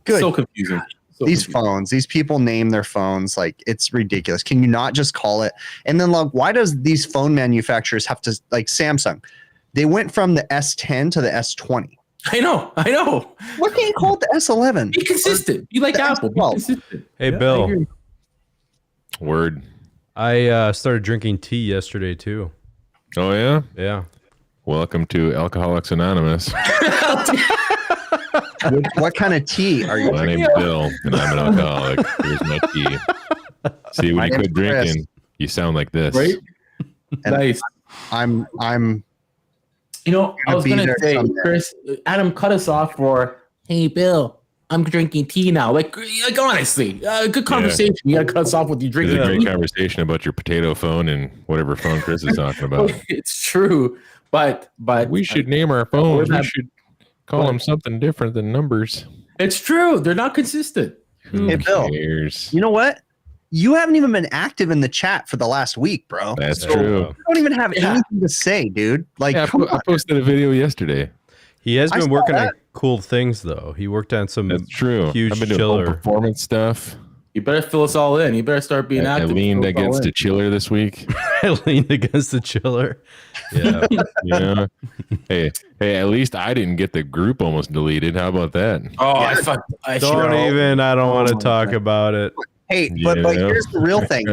Good. So confusing. These phones, these people name their phones like it's ridiculous. Can you not just call it? And then like, why does these phone manufacturers have to, like Samsung? They went from the S10 to the S20. I know. What can you call it the S11? Be consistent. Be like Apple. Be consistent. Hey, Bill. Word. I started drinking tea yesterday too. Oh yeah. Yeah. Welcome to Alcoholics Anonymous. What kind of tea are you My drinking? name's Bill, and I'm an alcoholic. Here's my tea. See, when you quit drinking, you sound like this. Right? Nice. I'm. You know, I was gonna say, Chris, Adam cut us off for, "Hey, Bill, I'm drinking tea now." Like honestly, good conversation. Yeah. You gotta cut us off with you drinking. It's a great conversation about your potato phone and whatever phone Chris is talking about. It's true, but we should name our phones. We should call them something different than numbers. It's true. They're not consistent. Hey, Bill, cares? You know what? You haven't even been active in the chat for the last week, bro. That's true. You don't even have anything to say, dude. Like, I posted a video yesterday. He has been working on cool things, though. He worked on some That's true. huge I've been doing chiller performance stuff. You better fill us all in. You better start being active. I leaned against the chiller this week. I leaned against the chiller. Yeah. Yeah. Hey, at least I didn't get the group almost deleted. How about that? Oh, Yeah. I don't want to talk about it. Hey, but here's the real thing.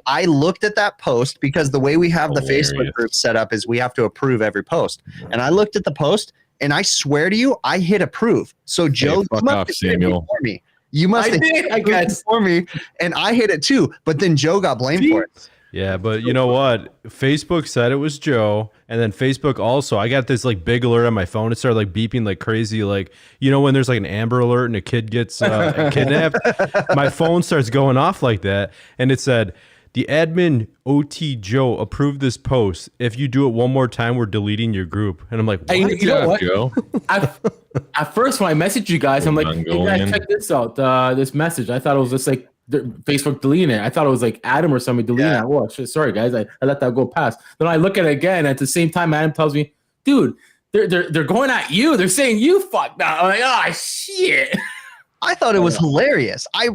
I looked at that post because the way we have the Facebook group set up is we have to approve every post. And I looked at the post, and I swear to you, I hit approve. So Joe, fuck off, Samuel. For me. You must have hit it for me, and I hit it too. But then Joe got blamed for it. Yeah, but you know what? Facebook said it was Joe, and then Facebook also, I got this like big alert on my phone. It started like beeping like crazy, like, you know when there's like an Amber Alert and a kid gets kidnapped? My phone starts going off like that, and it said, the admin OT Joe approved this post. If you do it one more time, we're deleting your group. And I'm like, what? You know what? Joe? At first, when I messaged you guys, I'm like, hey guys, check this out. This message. I thought it was just like Facebook deleting it. I thought it was like Adam or somebody deleting it. Oh, shit, sorry guys, I let that go past. Then I look at it again. At the same time, Adam tells me, dude, they're going at you. They're saying you fucked up. I'm like, oh shit. I thought it was hilarious. I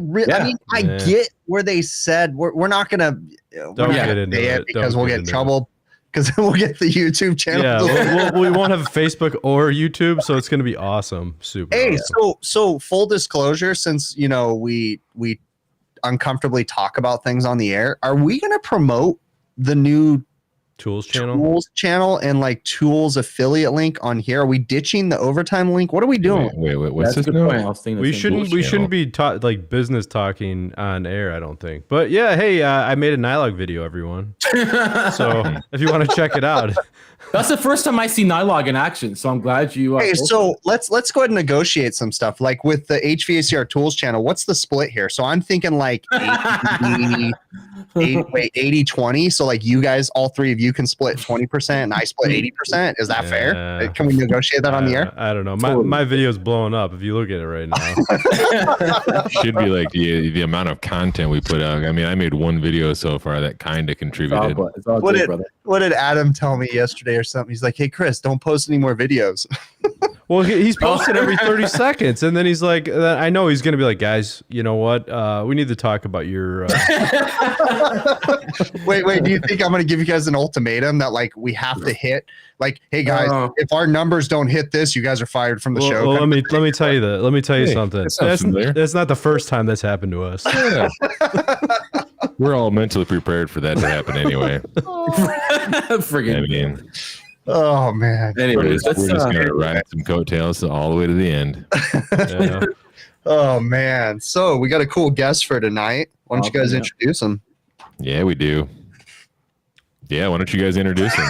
get where they said we're not gonna get into it because we'll get in trouble because we'll get the YouTube channel. Yeah, we won't have Facebook or YouTube, so it's gonna be awesome. Super. Hey, awesome. so full disclosure, since we uncomfortably talk about things on the air, are we gonna promote the new Tools channel and like Tools affiliate link on here? Are we ditching the overtime link? What are we doing? Wait, what's this now? We shouldn't be like business talking on air, I don't think. But yeah, hey, I made a Nylog video, everyone. So if you want to check it out. That's the first time I see Nylog in action, so I'm glad you. Hey, so let's go ahead and negotiate some stuff. Like with the HVACR Tools channel, what's the split here? So I'm thinking like 80-20. So like you guys, all three of you can split 20% and I split 80%. Is that fair? Can we negotiate that on the air? I don't know. My video's blowing up if you look at it right now. Should be like the amount of content we put out. I mean, I made one video so far that kind of contributed. What did Adam tell me yesterday or something? He's like, hey, Chris, don't post any more videos. Well, he's posted every 30 seconds. And then he's like, I know he's going to be like, guys, you know what? We need to talk about your... Wait, do you think I'm going to give you guys an ultimatum that like we have to hit? Like, hey, guys, if our numbers don't hit this, you guys are fired from the show. Well, let me tell you that. Let me tell you something. That's not the first time that's happened to us. Yeah. We're all mentally prepared for that to happen anyway. Oh man. Anyways, we're just gonna ride some coattails all the way to the end. Yeah. Oh man. So we got a cool guest for tonight. Why don't you guys introduce him? Yeah, we do. Yeah, why don't you guys introduce him?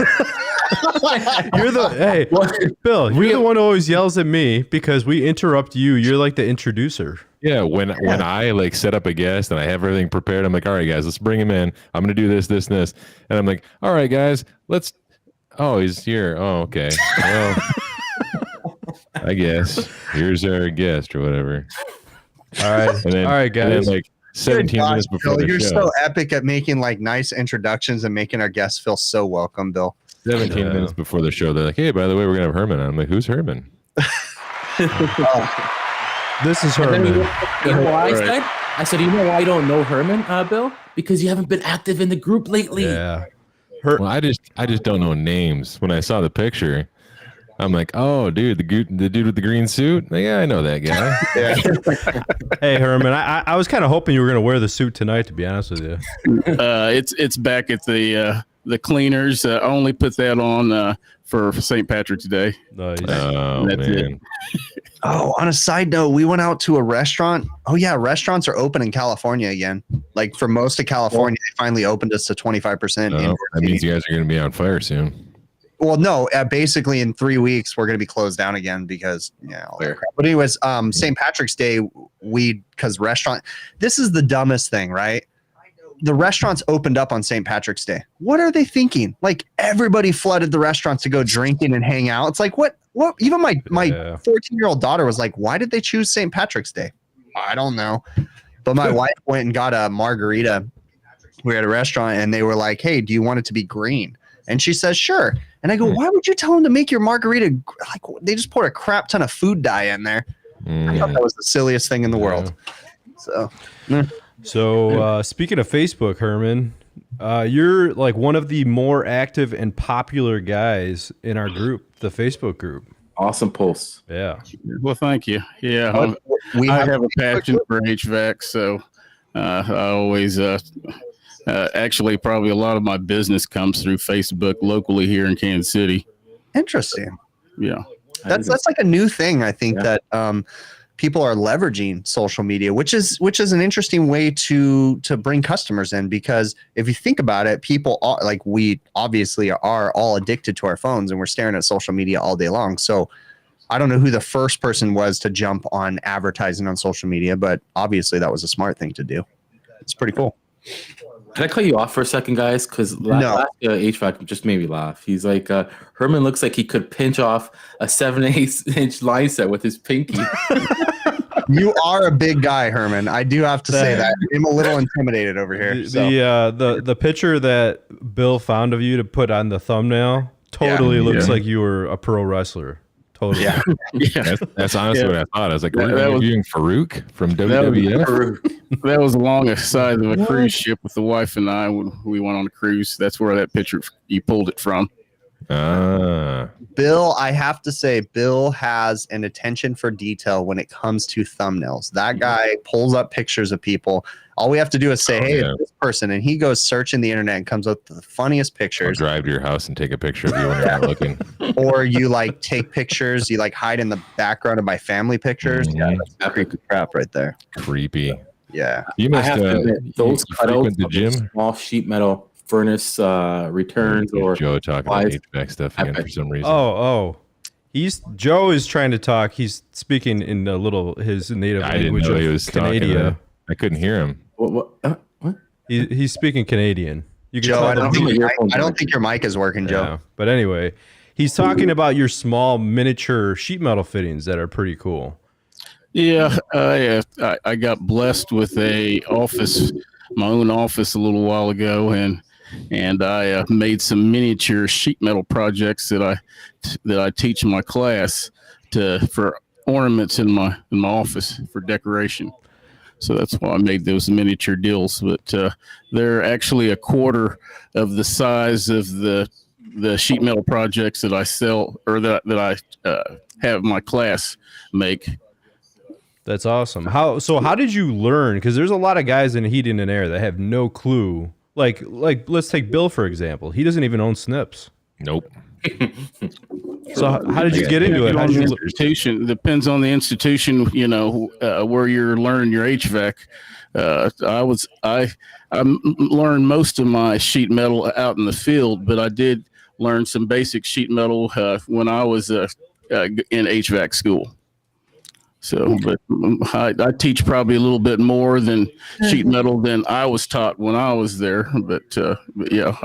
Bill, you're the one who always yells at me because we interrupt you. You're like the introducer. Yeah, when I like set up a guest and I have everything prepared, I'm like, all right, guys, let's bring him in. I'm gonna do this, and I'm like, all right, guys, let's. Oh, he's here. Oh, okay. Well, I guess here's our guest or whatever. All right, all right, guys. And then, like 17 minutes before the you're show. so epic at making like nice introductions and making our guests feel so welcome, Bill. 17 minutes before the show, they're like, hey, by the way, we're gonna have Herman on. I'm like, who's Herman? This is Herman. You know why I said? I said, you know why I don't know Herman, Bill? Because you haven't been active in the group lately. Yeah. Well, I just don't know names. When I saw the picture, I'm like, oh, dude, the dude with the green suit. Yeah, I know that guy. Hey, Herman, I was kind of hoping you were going to wear the suit tonight, to be honest with you. It's back at the cleaners. I only put that on for St. Patrick's Day. Nice. Oh, That's man. Oh, on a side note, we went out to a restaurant. Oh yeah, restaurants are open in California again. Like for most of California, they finally opened us to 25%. Oh, that means you guys are going to be on fire soon. Well, no, basically in 3 weeks we're going to be closed down again because all that crap. But anyways, St. Patrick's Day, because restaurant. This is the dumbest thing, right? The restaurants opened up on St. Patrick's Day. What are they thinking? Like everybody flooded the restaurants to go drinking and hang out. It's like what? Even my 14-year-old daughter was like, "Why did they choose St. Patrick's Day?" I don't know. But my wife went and got a margarita. We were at a restaurant and they were like, "Hey, do you want it to be green?" And she says, "Sure." And I go, "Why would you tell them to make your margarita like they just poured a crap ton of food dye in there?" I thought that was the silliest thing in the world. So speaking of Facebook, Herman, you're like one of the more active and popular guys in our group, the Facebook group. Awesome posts. Yeah. Well, thank you. Yeah, I have a passion for HVAC, so I always actually probably a lot of my business comes through Facebook locally here in Kansas City. Interesting. Yeah. That's like a new thing. I think that people are leveraging social media, which is an interesting way to bring customers in, because if you think about it, people are like, we obviously are all addicted to our phones and we're staring at social media all day long. So I don't know who the first person was to jump on advertising on social media, but obviously that was a smart thing to do. It's pretty cool. Can I cut you off for a second, guys? Because HVAC just made me laugh. He's like, Herman looks like he could pinch off a 7/8-inch line set with his pinky. You are a big guy, Herman. I do have to say that. I'm a little intimidated over here. The picture that Bill found of you to put on the thumbnail totally looks like you were a pro wrestler. Totally. Yeah. That's honestly what I thought. I was like, were you viewing Farouk from WWF? That was along the side of a cruise ship with the wife and I when we went on a cruise. That's where that picture you pulled it from. Bill, I have to say, Bill has an attention for detail when it comes to thumbnails. That guy pulls up pictures of people. All we have to do is say, hey, it's this person, and he goes searching the internet and comes up with the funniest pictures. I'll drive to your house and take a picture of you when you're not looking. Or you like take pictures, you like hide in the background of my family pictures. Yeah, that's creepy crap right there. Creepy. Yeah. You must those frequent the gym. Small sheet metal furnace returns or Joe talking about HVAC stuff again for some reason. Joe is trying to talk. He's speaking in his native language. I didn't know he was Canadian. I couldn't hear him. What? He's speaking Canadian. Joe, I don't think your mic is working, Joe. Yeah, but anyway, he's talking about your small miniature sheet metal fittings that are pretty cool. Yeah, I got blessed with my own office a little while ago, and I made some miniature sheet metal projects that I teach in my class for ornaments in my office for decoration. So that's why I made those miniature deals. But they're actually a quarter of the size of the sheet metal projects that I sell or that I have my class make. That's awesome. How did you learn? Because there's a lot of guys in heating and air that have no clue. Like let's take Bill for example. He doesn't even own snips. Nope. So how did you get into it? Institution depends on the institution. Where you're learning your HVAC. I learned most of my sheet metal out in the field, but I did learn some basic sheet metal when I was in HVAC school. So, but I teach probably a little bit more than sheet metal than I was taught when I was there. But yeah,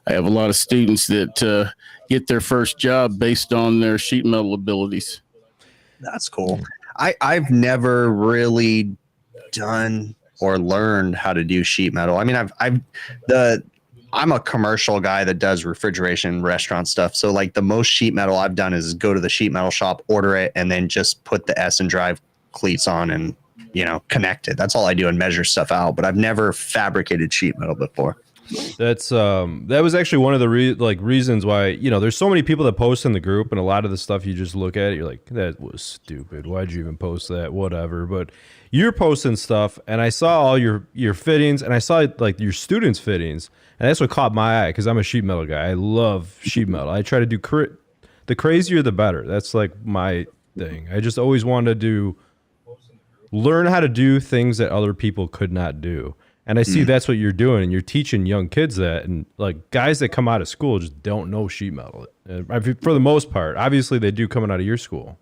I have a lot of students that get their first job based on their sheet metal abilities. That's cool. I've never really done or learned how to do sheet metal. I mean, I'm a commercial guy that does refrigeration restaurant stuff. So like the most sheet metal I've done is go to the sheet metal shop, order it, and then just put the S and drive cleats on and, connect it. That's all I do and measure stuff out. But I've never fabricated sheet metal before. That's that was actually one of the reasons why, there's so many people that post in the group, and a lot of the stuff you just look at it, you're like, that was stupid. Why'd you even post that? Whatever. But you're posting stuff, and I saw all your fittings, and I saw like your students' fittings, and that's what caught my eye because I'm a sheet metal guy. I love sheet metal. I try to do the crazier the better. That's like my thing. I just always wanted to learn how to do things that other people could not do. And I see that's what you're doing, and you're teaching young kids that, and like guys that come out of school just don't know sheet metal. For the most part, obviously they do coming out of your school.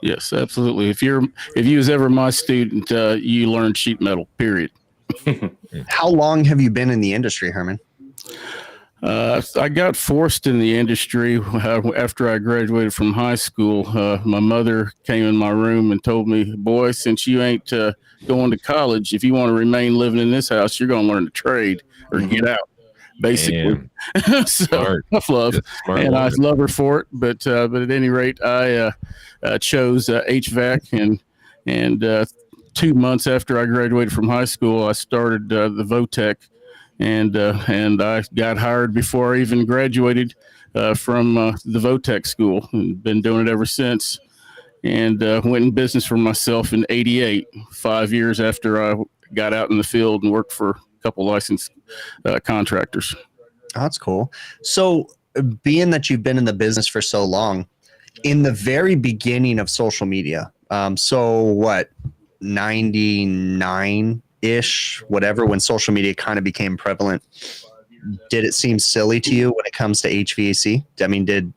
Yes, absolutely. If you was ever my student, you learned sheet metal. Period. How long have you been in the industry, Herman? I got forced in the industry after I graduated from high school. My mother came in my room and told me, "Boy, since you ain't going to college, if you want to remain living in this house, you're going to learn to trade or get out." Basically, so tough love, and I love her for it. But at any rate, I chose HVAC, and 2 months after I graduated from high school, I started the VOTEC. And I got hired before I even graduated from the VOTEC school, and been doing it ever since. And went in business for myself in '88, 5 years after I got out in the field and worked for a couple licensed contractors. Oh, that's cool. So, being that you've been in the business for so long, in the very beginning of social media, so what, 99? Ish, whatever, when social media kind of became prevalent, did it seem silly to you when it comes to HVAC? I mean,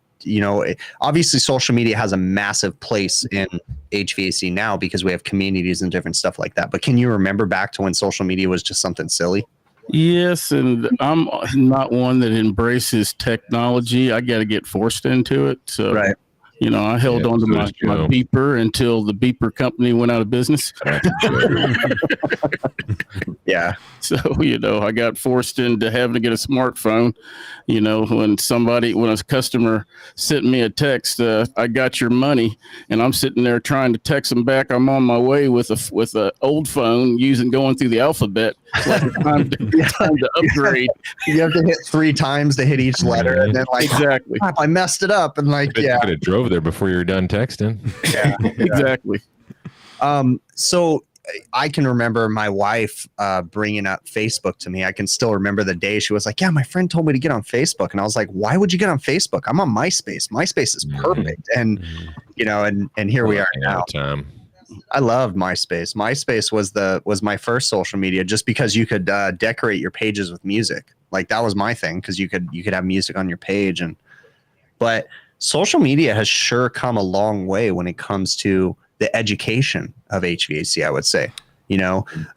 obviously social media has a massive place in HVAC now because we have communities and different stuff like that. But can you remember back to when social media was just something silly? Yes, and I'm not one that embraces technology. I got to get forced into it. So, right. I held on to my beeper until the beeper company went out of business. Yeah. So, I got forced into having to get a smartphone. When a customer sent me a text, I got your money, and I'm sitting there trying to text them back. I'm on my way with a old phone going through the alphabet. Like time to upgrade. You have to hit 3 times to hit each letter, and then exactly. Oh, I messed it up, and you could have drove there before you were done texting. Yeah, exactly. So I can remember my wife bringing up Facebook to me. I can still remember the day she was like, "Yeah, my friend told me to get on Facebook," and I was like, "Why would you get on Facebook? I'm on MySpace. MySpace is perfect." And and here we are now. I loved MySpace. MySpace was my first social media, just because you could decorate your pages with music. Like, that was my thing, because you could have music on your page. But social media has sure come a long way when it comes to the education of HVAC, I would say.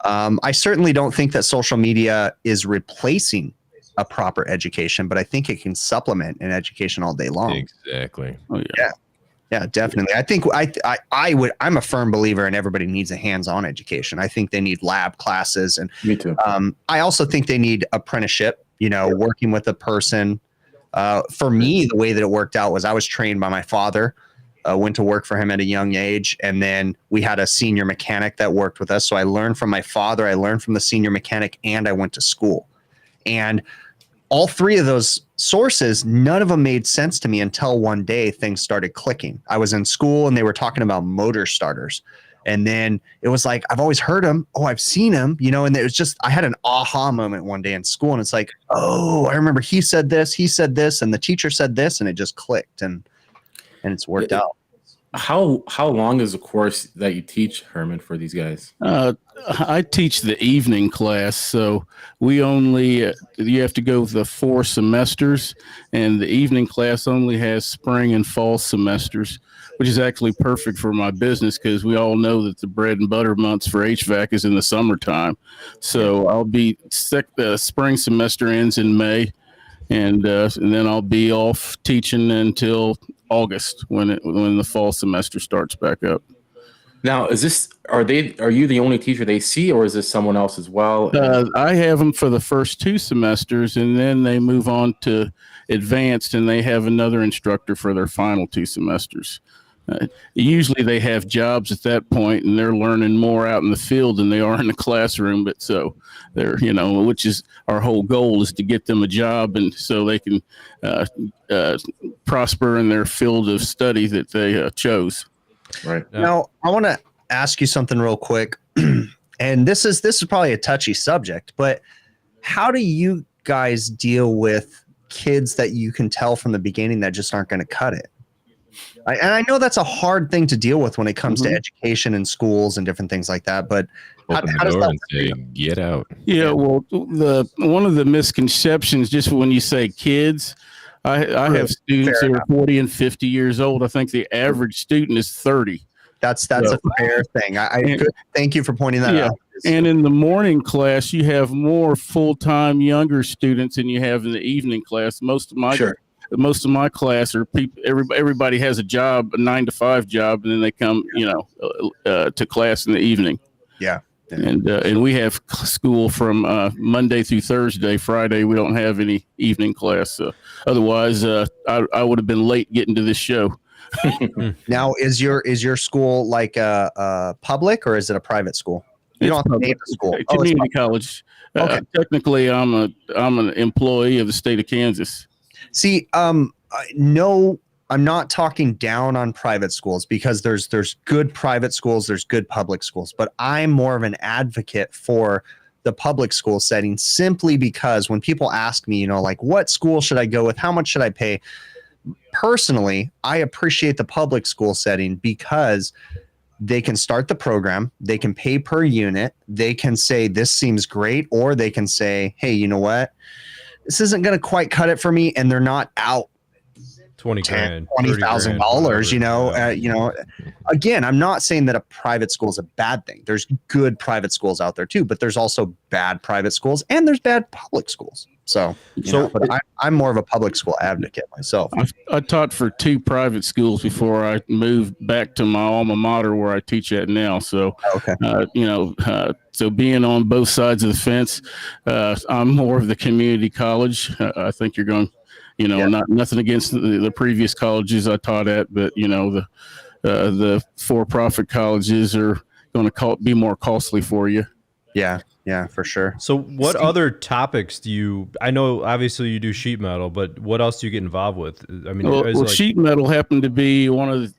I certainly don't think that social media is replacing a proper education, but I think it can supplement an education all day long. Exactly. Oh, yeah. Yeah, definitely. I think I'm a firm believer in everybody needs a hands-on education. I think they need lab classes, and me too. I also think they need apprenticeship, working with a person. For me, the way that it worked out was I was trained by my father, went to work for him at a young age, and then we had a senior mechanic that worked with us. So I learned from my father, I learned from the senior mechanic, and I went to school. And all 3 of those sources, none of them made sense to me until one day things started clicking. I was in school and they were talking about motor starters. And then it was like, I've always heard them. Oh, I've seen them, and it was just, I had an aha moment one day in school, and it's like, oh, I remember he said this, and the teacher said this, and it just clicked, and it's worked out. How long is the course that you teach, Herman, for these guys? I teach the evening class, so we only you have to go the 4 semesters, and the evening class only has spring and fall semesters, which is actually perfect for my business, because we all know that the bread and butter months for HVAC is in the summertime. So I'll be spring semester ends in May, and then I'll be off teaching until August when the fall semester starts back up. Now, are you the only teacher they see, or is this someone else as well? I have them for the first 2 semesters, and then they move on to advanced, and they have another instructor for their final 2 semesters. Usually they have jobs at that point, and they're learning more out in the field than they are in the classroom. But so they're, which is our whole goal, is to get them a job, and so they can prosper in their field of study that they chose. Right. Now, I want to ask you something real quick, and this is probably a touchy subject, but how do you guys deal with kids that you can tell from the beginning that just aren't going to cut it? And I know that's a hard thing to deal with when it comes to education and schools and different things like that, but how does that say, get out? Yeah, well, one of the misconceptions, just when you say kids, I have students who are 40 and 50 years old. I think the average student is 30. That's a fair thing. Thank you for pointing that out. And in the morning class, you have more full-time younger students than you have in the evening class. Most of my class are people. Everybody has a job, a 9-to-5 job, and then they come, to class in the evening. Yeah. And we have school from Monday through Thursday. Friday we don't have any evening class. Otherwise, I would have been late getting to this show. Now, is your school like a public, or is it a private school? You don't have to name the school. Community college. Okay. Technically, I'm an employee of the state of Kansas. See, no, I'm not talking down on private schools, because there's good private schools, there's good public schools, but I'm more of an advocate for the public school setting, simply because when people ask me, like, what school should I go with? How much should I pay? Personally, I appreciate the public school setting because they can start the program, they can pay per unit, they can say this seems great, or they can say, hey, you know what? This isn't going to quite cut it for me, and they're not out $20,000. Again, I'm not saying that a private school is a bad thing. There's good private schools out there too, but there's also bad private schools and there's bad public schools. But I'm more of a public school advocate myself. I taught for 2 private schools before I moved back to my alma mater where I teach at now. So, so being on both sides of the fence, I'm more of the community college. I think you're going, nothing against the previous colleges I taught at, but the for-profit colleges are going to be more costly for you. Yeah, for sure. So what other topics I know obviously you do sheet metal, but what else do you get involved with? I mean, sheet metal happened to be one of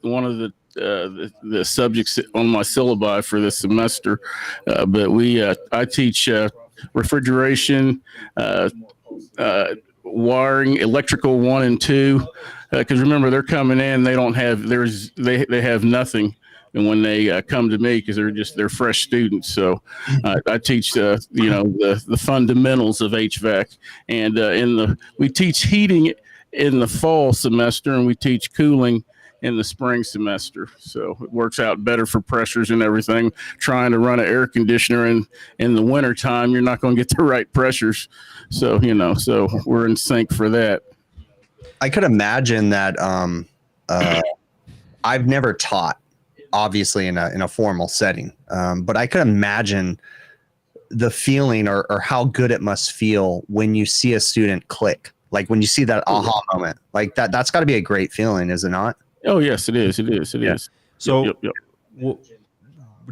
the subjects on my syllabi for this semester. But I teach refrigeration, wiring, electrical 1 and 2. Because remember, they're coming in, they have nothing. And when they come to me, because they're fresh students, so I teach the fundamentals of HVAC, and we teach heating in the fall semester, and we teach cooling in the spring semester. So it works out better for pressures and everything. Trying to run an air conditioner in the winter time, you're not going to get the right pressures. So so we're in sync for that. I could imagine that. I've never taught, obviously, in a formal setting, but I could imagine the feeling or how good it must feel when you see a student click, like when you see that aha moment, like that's got to be a great feeling, is it not? Oh yes, it is. It is. So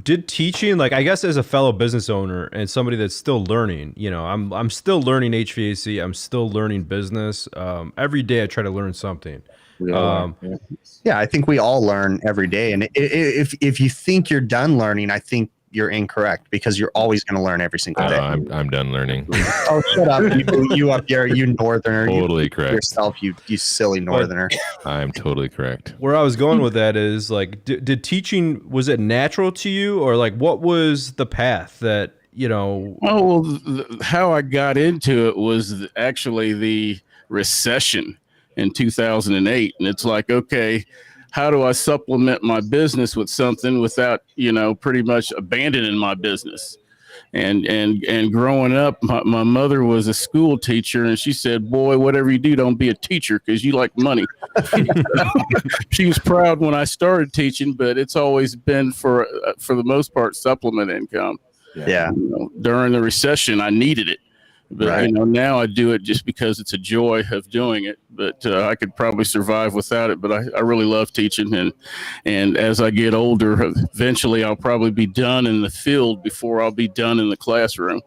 did teaching, like, I guess as a fellow business owner and somebody that's still learning, I'm still learning HVAC, I'm still learning business. Every day I try to learn something. Yeah, I think we all learn every day. And if you think you're done learning, I think you're incorrect, because you're always going to learn every single day. I'm done learning. Oh, shut up. You up there, you northerner. Totally correct. Yourself, you silly northerner. I'm totally correct. Where I was going with that is, like, did teaching, was it natural to you, or like what was the path that, how I got into it was actually the recession in 2008. And it's like, okay, how do I supplement my business with something without, pretty much abandoning my business? And growing up, my mother was a school teacher, and she said, boy, whatever you do, don't be a teacher, because you like money. She was proud when I started teaching, but it's always been for the most part supplement income. Yeah. During the recession, I needed it. But Right. now I do it just because it's a joy of doing it. But I could probably survive without it. But I really love teaching, and as I get older, eventually I'll probably be done in the field before I'll be done in the classroom.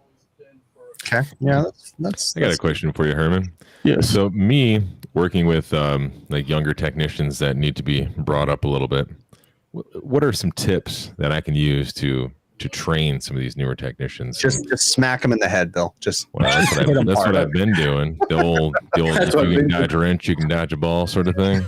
Okay. Yeah, that's I got a question for you, Herman. Yeah. So me working with like younger technicians that need to be brought up a little bit, what are some tips that I can use to train some of these newer technicians? just smack them in the head, Bill. Just That's what I've been doing. The old if you can dodge a wrench, you can dodge a ball sort of thing.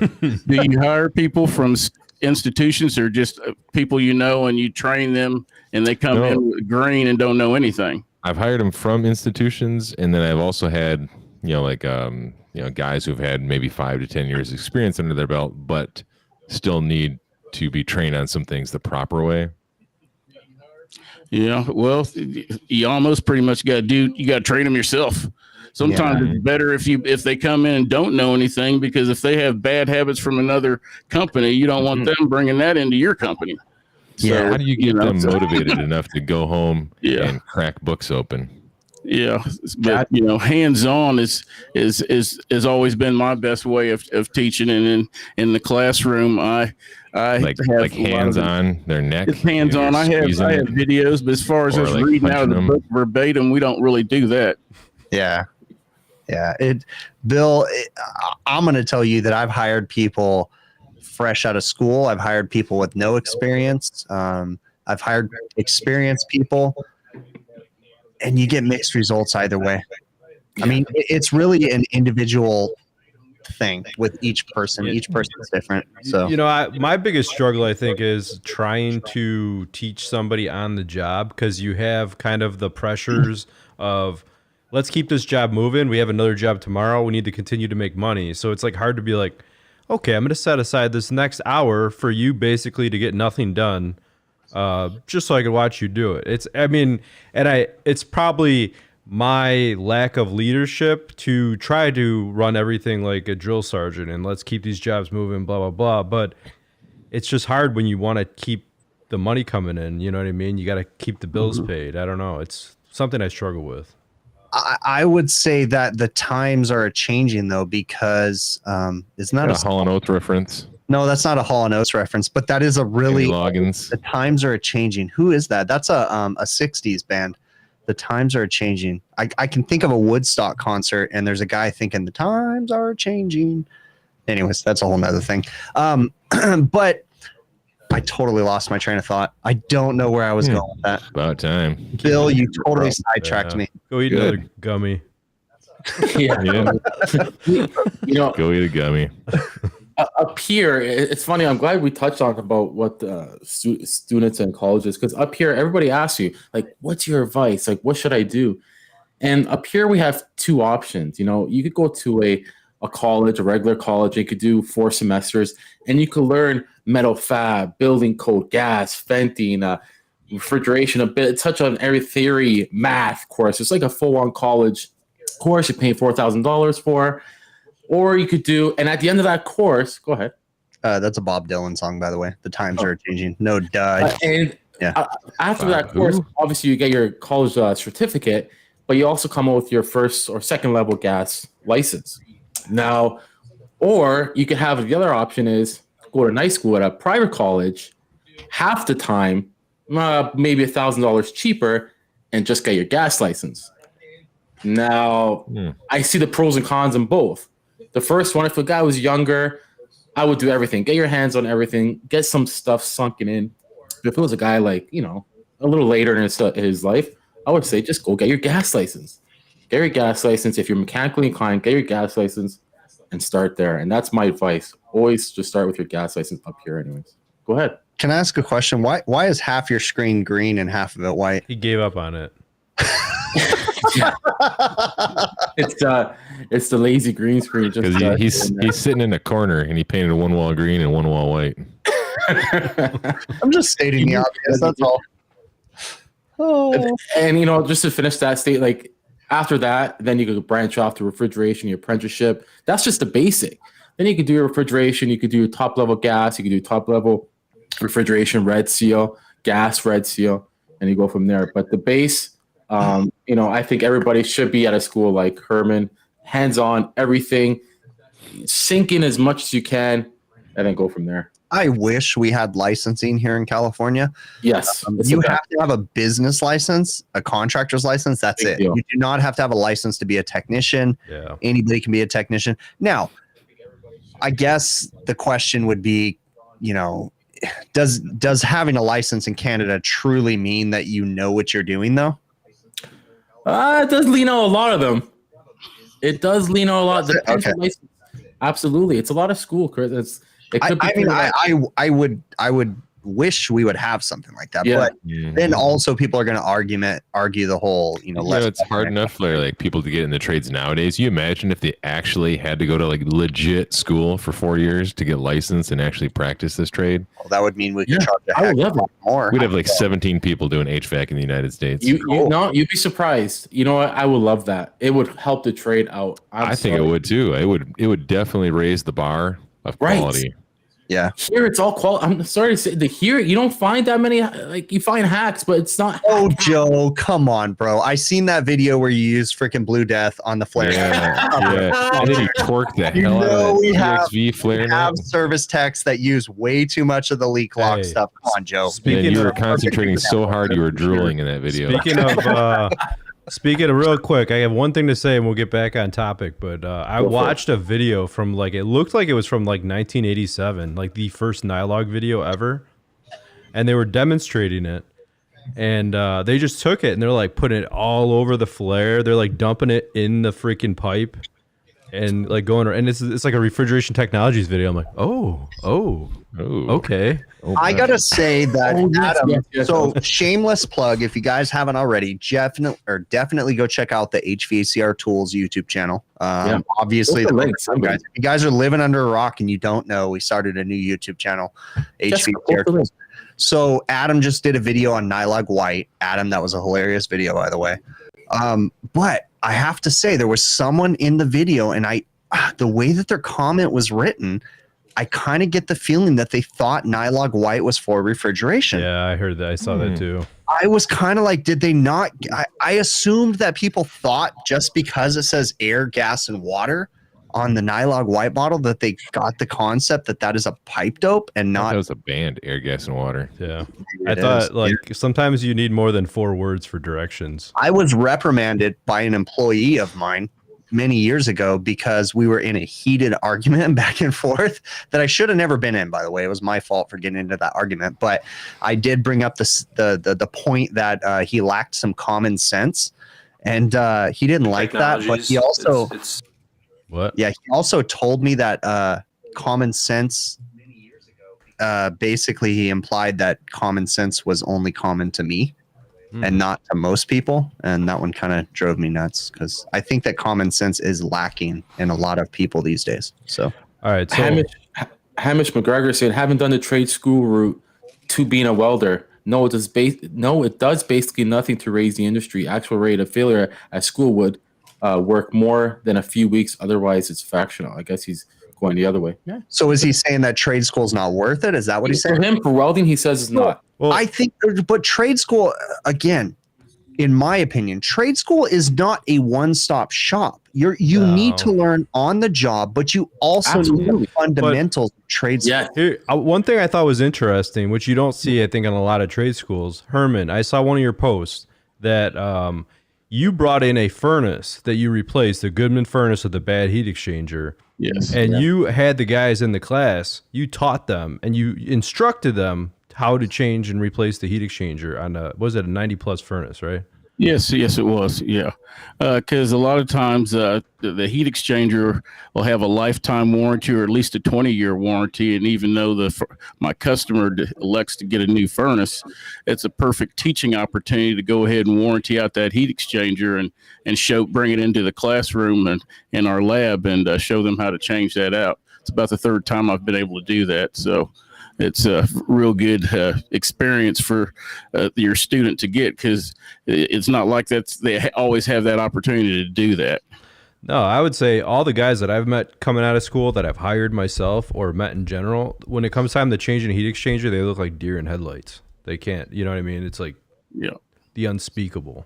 Do you hire people from institutions, or just people and you train them and they come in green and don't know anything? I've hired them from institutions, and then I've also had guys who've had maybe 5 to 10 years experience under their belt, but still need to be trained on some things the proper way. Yeah, well, you almost pretty much got to train them yourself. Sometimes it's better if they come in and don't know anything, because if they have bad habits from another company, you don't want them bringing that into your company. So how do you get them motivated enough to go home and crack books open? Yeah, but hands-on is always been my best way of teaching, and in the classroom, I like hands-on their neck. It's hands-on. I have videos, but as far as just reading out of the book verbatim, we don't really do that. Yeah. Bill, I'm going to tell you that I've hired people fresh out of school. I've hired people with no experience. I've hired experienced people, and you get mixed results either way. I mean, it's really an individual thing with each person. Each person's different. So, my biggest struggle, I think, is trying to teach somebody on the job, because you have kind of the pressures of, let's keep this job moving. We have another job tomorrow. We need to continue to make money. So it's like hard to be like, okay, I'm going to set aside this next hour for you basically to get nothing done, just so I can watch you do it. It's probably my lack of leadership to try to run everything like a drill sergeant and let's keep these jobs moving, blah, blah, blah. But it's just hard when you want to keep the money coming in. You know what I mean? You got to keep the bills paid. I don't know. It's something I struggle with. I would say that the times are changing, though, because it's not a Hall & Oates reference. No, that's not a Hall & Oates reference, but that is a really Loggins. The times are changing. Who is that? That's a 60s band. The times are changing. I can think of a Woodstock concert, and there's a guy thinking the times are changing. Anyways, that's a whole nother thing. But I totally lost my train of thought. I don't know where I was going with that. About time. Bill, you totally sidetracked me. Go eat another gummy. Yeah. Go eat a gummy. Up here, it's funny. I'm glad we touched on about what students in colleges, because up here, everybody asks you, like, what's your advice? Like, what should I do? And up here, we have two options. You could go to a college, a regular college. You could do 4 semesters, and you could learn metal fab, building code, gas, venting, refrigeration, a bit, touch on every theory, math course. It's like a full-on college course you're paying $4,000 for. Or you could do, and at the end of that course, go ahead. That's a Bob Dylan song, by the way. The times are changing. No duh. After that course, obviously you get your college certificate, but you also come out with your first or second level gas license. Now, or you could have the other option is go to night school at a private college, half the time, maybe $1,000 cheaper, and just get your gas license. Now, I see the pros and cons in both. The first one, if a guy was younger, I would do everything. Get your hands on everything. Get some stuff sunken in. But if it was a guy like, a little later in his life, I would say just go get your gas license. Get your gas license. If you're mechanically inclined, get your gas license and start there. And that's my advice. Always just start with your gas license up here anyways. Go ahead. Can I ask a question? Why is half your screen green and half of it white? He gave up on it. It's the lazy green screen. Because he's sitting in a corner and he painted one wall green and one wall white. I'm just stating the obvious. That's all. Oh. And just to finish that state, like after that, then you could branch off to refrigeration, your apprenticeship. That's just the basic. Then you could do your refrigeration. You could do top level gas. You could do top level refrigeration, red seal, gas, red seal, and you go from there. But the base I think everybody should be at a school like Herman, hands-on, everything, sink in as much as you can, and then go from there. I wish we had licensing here in California. Yes. You have to have a business license, a contractor's license. That's it. You do not have to have a license to be a technician. Yeah. Anybody can be a technician. Now, I guess the question would be, does having a license in Canada truly mean that you know what you're doing, though? It does lean on a lot of them. It does lean on a lot. Okay. Absolutely. It's a lot of school, Chris. I would wish we would have something like that, but then also people are going to argue the whole, it's hard enough for like people to get in the trades nowadays. You imagine if they actually had to go to like legit school for 4 years to get licensed and actually practice this trade. Well, that would mean we could charge a heck of a lot more. We'd have like 17 people doing HVAC in the United States. You'd be surprised. You know what? I would love that. It would help the trade out. I think it would too. It would definitely raise the bar of quality. Yeah. Here it's all quality. I'm sorry to say here you don't find that many, like you find hacks, but it's not. Oh, Joe, come on, bro. I seen that video where you used freaking Blue Death on the flare. Yeah. And then you torque the hell out of the TXV flare. We have service techs that use way too much of the leak lock stuff. Come on, Joe. You were concentrating so hard you were drooling in that video. Speaking of real quick, I have one thing to say and we'll get back on topic, but I watched a video from it looked like it was from 1987, like the first Nylog video ever. And they were demonstrating it and they just took it and they're like putting it all over the flare. They're like dumping it in the freaking pipe and like going, and it's like a refrigeration technologies video. I'm like, oh, okay. I gotta say that Adam. So shameless plug, if you guys haven't already, definitely go check out the HVACR Tools YouTube channel. Obviously, guys, if you guys are living under a rock and you don't know, we started a new YouTube channel, HVACR Tools. So Adam just did a video on Nylog White. Adam, that was a hilarious video, by the way. But I have to say, there was someone in the video, and the way that their comment was written, I kind of get the feeling that they thought Nylog White was for refrigeration. Yeah, I heard that. I saw that too. I was kind of like, did they not? I assumed that people thought just because it says air, gas, and water on the Nylog White bottle that they got the concept that is a pipe dope and not. That was a band, air, gas, and water. Yeah. I thought sometimes you need more than 4 words for directions. I was reprimanded by an employee of mine many years ago because we were in a heated argument back and forth that I should have never been in, by the way. It was my fault for getting into that argument, but I did bring up the point that he lacked some common sense, and he didn't like that, but he also what? Yeah, he also told me that common sense, basically he implied that common sense was only common to me and not to most people. And that one kind of drove me nuts because I think that common sense is lacking in a lot of people these days. So, all right. So Hamish McGregor said, haven't done the trade school route to being a welder. No, it does basically nothing to raise the industry. Actual rate of failure at school would work more than a few weeks. Otherwise, it's fractional. I guess he's going the other way. Yeah. So is he saying that trade school is not worth it? Is that what he's saying? For him, for welding, he says it's not. Well, I think, but trade school, again, in my opinion, trade school is not a one-stop shop. You need to learn on the job, but you also need the fundamentals of trade school. Yeah. Here, one thing I thought was interesting, which you don't see, I think, in a lot of trade schools. Herman, I saw one of your posts that you brought in a furnace that you replaced, the Goodman furnace with the bad heat exchanger. Yes. And you had the guys in the class, you taught them and you instructed them how to change and replace the heat exchanger on was it a 90+ furnace, right? Yes, it was. Yeah. Because a lot of times the heat exchanger will have a lifetime warranty or at least a 20-year warranty. And even though my customer elects to get a new furnace, it's a perfect teaching opportunity to go ahead and warranty out that heat exchanger and bring it into the classroom and in our lab and show them how to change that out. It's about the 3rd time I've been able to do that. So it's a real good experience for your student to get, because it's not like they always have that opportunity to do that. No, I would say all the guys that I've met coming out of school that I've hired myself or met in general, when it comes time to changing a heat exchanger, they look like deer in headlights. They can't, you know what I mean? It's like the unspeakable.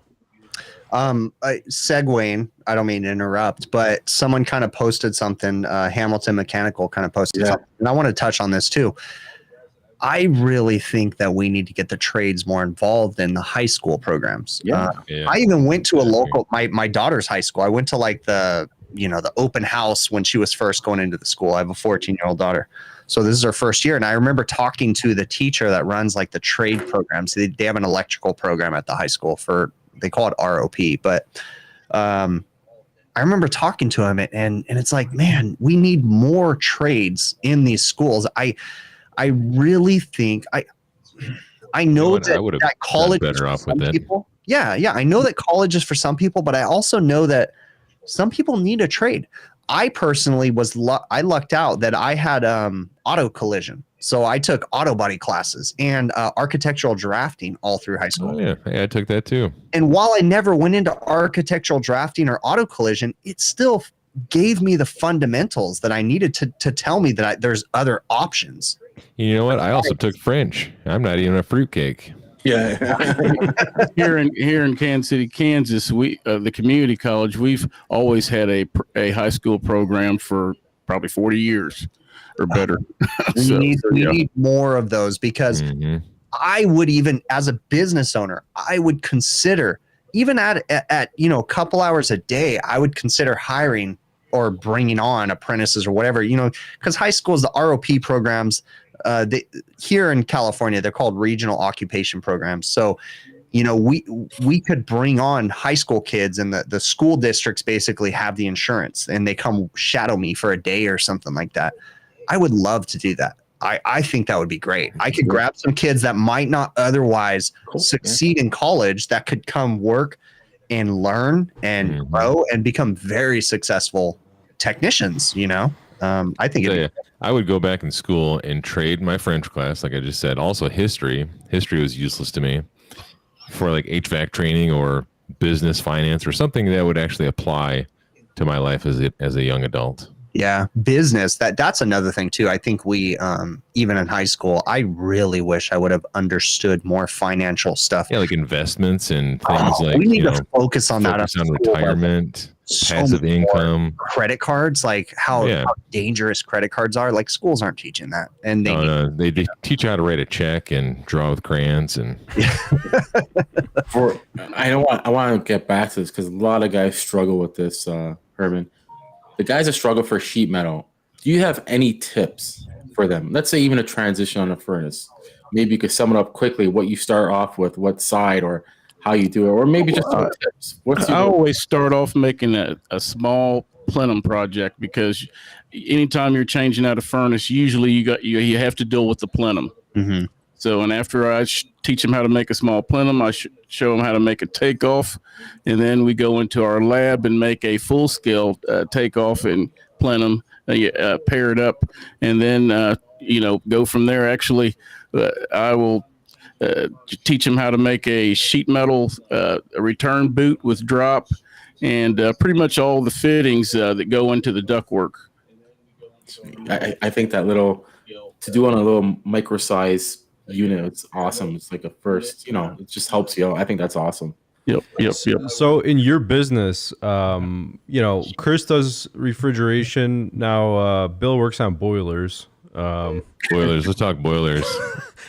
Segueing, I don't mean to interrupt, but someone kind of posted something. Hamilton Mechanical kind of posted something, and I want to touch on this too. I really think that we need to get the trades more involved in the high school programs. I even went to a local, my daughter's high school. I went to like the open house when she was first going into the school. I have a 14-year-old daughter. So this is her first year. And I remember talking to the teacher that runs like the trade programs. They have an electrical program at the high school they call it ROP. But I remember talking to him and it's like, man, we need more trades in these schools. I really think I know that college is for some people. Yeah, I know that college is for some people, but I also know that some people need a trade. I personally I lucked out that I had auto collision. So I took auto body classes and architectural drafting all through high school. Oh, yeah. I took that too. And while I never went into architectural drafting or auto collision, it still gave me the fundamentals that I needed to tell me that there's other options. You know what? I also took French. I'm not even a fruitcake. Yeah. here in Kansas City, Kansas, the community college, we've always had a high school program for probably 40 years or better. We need more of those because I would even, as a business owner, I would consider even at a couple hours a day, I would consider hiring or bringing on apprentices or whatever, because high schools, the ROP programs, here in California, they're called regional occupation programs. So, we could bring on high school kids and the school districts basically have the insurance and they come shadow me for a day or something like that. I would love to do that. I think that would be great. I could grab some kids that might not otherwise succeed in college that could come work and learn and grow and become very successful technicians, I think I would go back in school and trade my French class, like I just said. Also history. History was useless to me for like HVAC training or business finance or something that would actually apply to my life as a young adult. Yeah, business. That's another thing too. I think we, even in high school, I really wish I would have understood more financial stuff. Yeah, like investments and things like we need to focus on that. On retirement, passive income, credit cards, like how dangerous credit cards are. Like schools aren't teaching that, and they teach you how to write a check and draw with crayons and. I want to get back to this because a lot of guys struggle with this, Herman. The guys that struggle for sheet metal, do you have any tips for them? Let's say even a transition on a furnace. Maybe you could sum it up quickly, what you start off with, what side or how you do it, or maybe just some tips. I always start off making a small plenum project because anytime you're changing out a furnace, usually you have to deal with the plenum. Mm-hmm. So, and after I teach them how to make a small plenum, I show them how to make a takeoff, and then we go into our lab and make a full-scale takeoff and plenum, pair it up, and then go from there. Actually, I will teach them how to make a sheet metal a return boot with drop, and pretty much all the fittings that go into the ductwork. I think that to do on a little micro size unit, it's awesome. It's like a first, it just helps you. I think that's awesome. Yep. So in your business, Chris does refrigeration now. Bill works on boilers. Boilers. Let's talk boilers.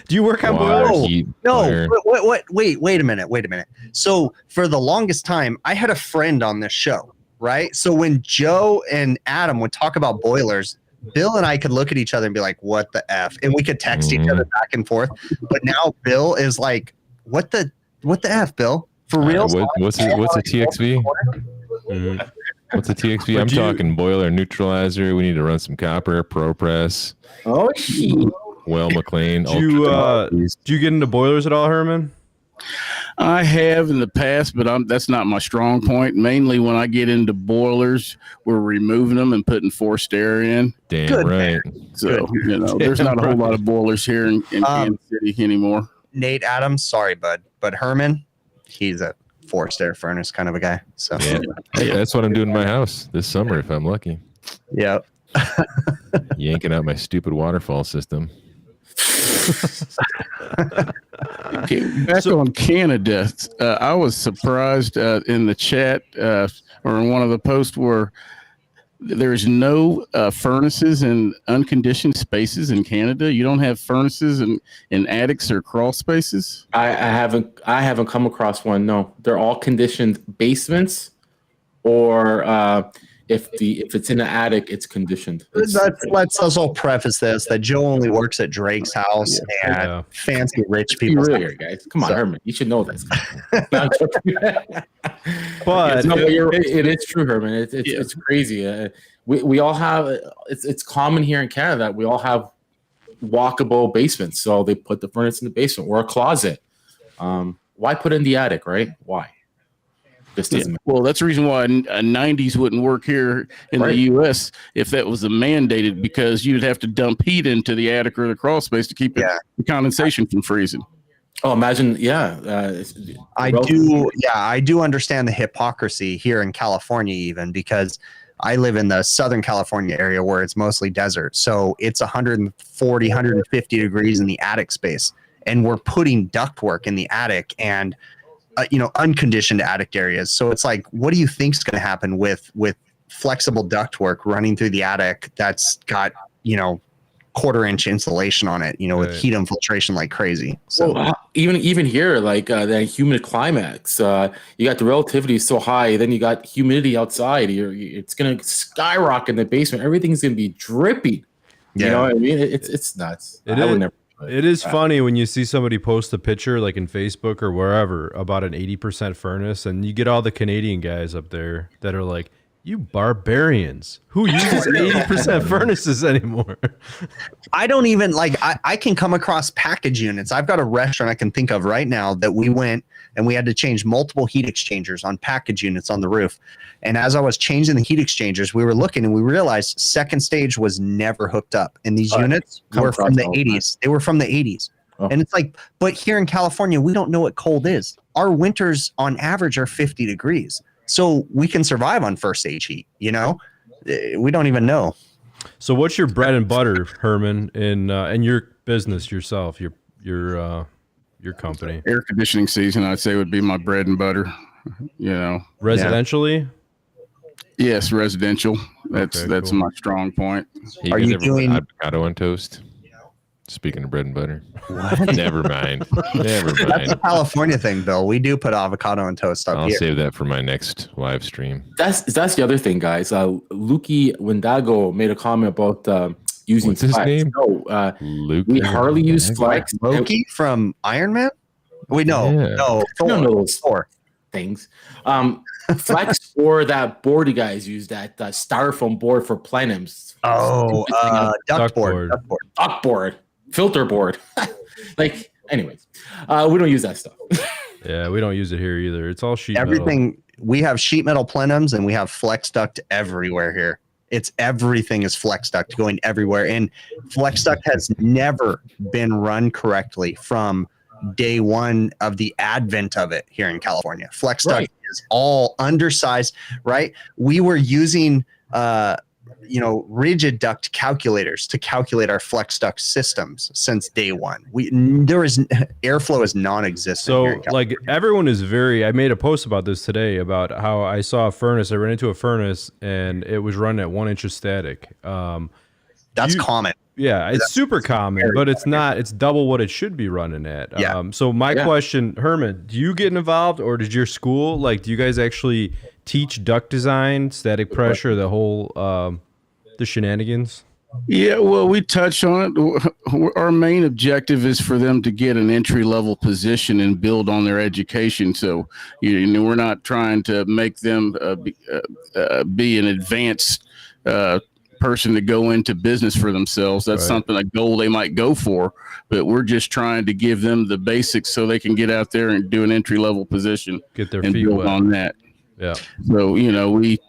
Do you work on boilers? No. Wait a minute. So for the longest time, I had a friend on this show, right? So when Joe and Adam would talk about boilers, Bill and I could look at each other and be like, what the F? And we could text each other back and forth. But now Bill is like, what the F, Bill? For real? What's a TXV? What's a TXV? I'm talking boiler neutralizer. We need to run some copper, ProPress. Oh, shit. Well, McLean. Do you get into boilers at all, Herman? I have in the past, but that's not my strong point. Mainly when I get into boilers, we're removing them and putting forced air in. Damn Good right. Man. So, there's not a whole lot of boilers here in Kansas City anymore. Nate Adams, sorry, bud. But Herman, he's a forced air furnace kind of a guy. So Hey, that's what I'm doing in my house this summer if I'm lucky. Yep. Yanking out my stupid waterfall system. Back on Canada, I was surprised in the chat or in one of the posts where there's no furnaces in unconditioned spaces in Canada. You don't have furnaces in attics or crawl spaces. I haven't come across one. No, they're all conditioned basements, or if it's in the attic, it's conditioned. Let's also preface this that Joe only works at Drake's house and fancy rich people. Really, guys, come on, Herman, you should know this. But it is true, Herman. It's crazy. We all have it's common here in Canada that we all have walkable basements. So they put the furnace in the basement or a closet. Why put it in the attic, right? Why? Well, that's the reason why 90s wouldn't work here in the U.S. if that was mandated, because you'd have to dump heat into the attic or the crawl space to keep the condensation from freezing. Oh, imagine, I do understand the hypocrisy here in California, even because I live in the Southern California area where it's mostly desert. So it's 140, 150 degrees in the attic space, and we're putting ductwork in the attic and unconditioned attic areas. So it's like, what do you think is going to happen with flexible ductwork running through the attic that's got, 1/4-inch insulation on it, with heat infiltration like crazy. So even here, like the humid climax, you got the relativity so high, then you got humidity outside. It's going to skyrocket in the basement. Everything's going to be dripping. You know what I mean? It's nuts. It is funny when you see somebody post a picture like in Facebook or wherever about an 80% furnace, and you get all the Canadian guys up there that are like, you barbarians, who uses 80% furnaces anymore? I don't even I can come across package units. I've got a restaurant I can think of right now that we went and we had to change multiple heat exchangers on package units on the roof. And as I was changing the heat exchangers, we were looking and we realized second stage was never hooked up. And these units were from the 80s. They were from the 80s. Oh. And it's like, but here in California, we don't know what cold is. Our winters on average are 50 degrees. So we can survive on first stage heat, we don't even know. So what's your bread and butter, Herman, in your business yourself, your company? Air conditioning season, I'd say, would be my bread and butter, Residentially? Yes, residential. That's cool. My strong point. Are you doing avocado on toast? Speaking of bread and butter, never mind. That's a California thing, Bill. We do put avocado on toast up here. I'll save that for my next live stream. That's the other thing, guys. Luki Wendago made a comment about using What's his name? No, we hardly use flex. Loki from Iron Man? No, those four things. Flex or that board you guys use, that styrofoam board for plenums. Duct board. Filter board. Anyways, we don't use that stuff. Yeah, we don't use it here either. It's all sheet metal. We have sheet metal plenums and we have flex duct everywhere here. Everything is flex duct going everywhere. And flex duct has never been run correctly from day one of the advent of it here in California. Flex duct is all undersized, right? We were using rigid duct calculators to calculate our flex duct systems since day one. Airflow is non-existent. So like everyone is I made a post about this today about how I saw a furnace. I ran into a furnace and it was running at 1 inch of static. That's common. Yeah, it's super common, but it's not. It's double what it should be running at. Yeah. So my question, Herman, do you get involved, or did your school, do you guys actually teach duct design, static pressure, the whole the shenanigans? Yeah, well, we touch on it. Our main objective is for them to get an entry-level position and build on their education. So, we're not trying to make them be an advanced person to go into business for themselves. That's something, a goal they might go for, but we're just trying to give them the basics so they can get out there and do an entry-level position, get their and feet build wet on that. Yeah. So, we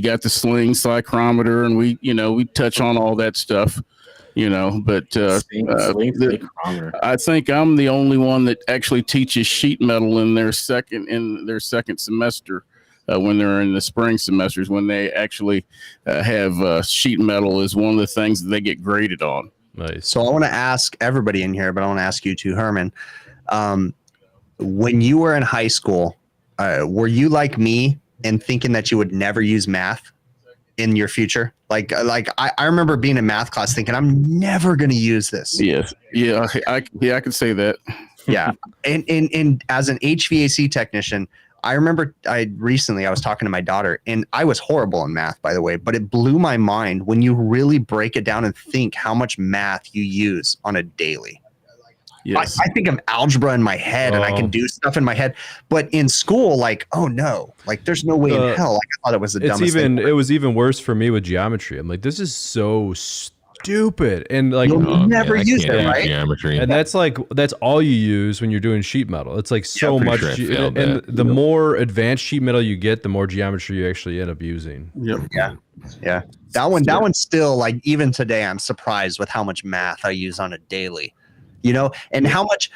got the sling psychrometer and we touch on all that stuff, but I think I'm the only one that actually teaches sheet metal in their second semester. When they're in the spring semesters, when they actually have sheet metal is one of the things that they get graded on. Nice. So I want to ask everybody in here, but I want to ask you too, Herman. When you were in high school, were you like me and thinking that you would never use math in your future? Like I remember being in math class thinking I'm never going to use this. Yes. Yeah. I can say that. Yeah. And as an HVAC technician, I remember I was talking to my daughter, and I was horrible in math, by the way, but it blew my mind when you really break it down and think how much math you use on a daily. Yes. I think of algebra in my head and I can do stuff in my head, but in school, like, oh no, like there's no way in hell. Like, I thought it was the dumbest thing. It was even worse for me with geometry. I'm like, this is so stupid. And like, you'll never use it, right? Geometry. And that's all you use when you're doing sheet metal. It's like so much. Sure and the more advanced sheet metal you get, the more geometry you actually end up using. Yep. Yeah. That one's still like, even today, I'm surprised with how much math I use on a daily. And how much,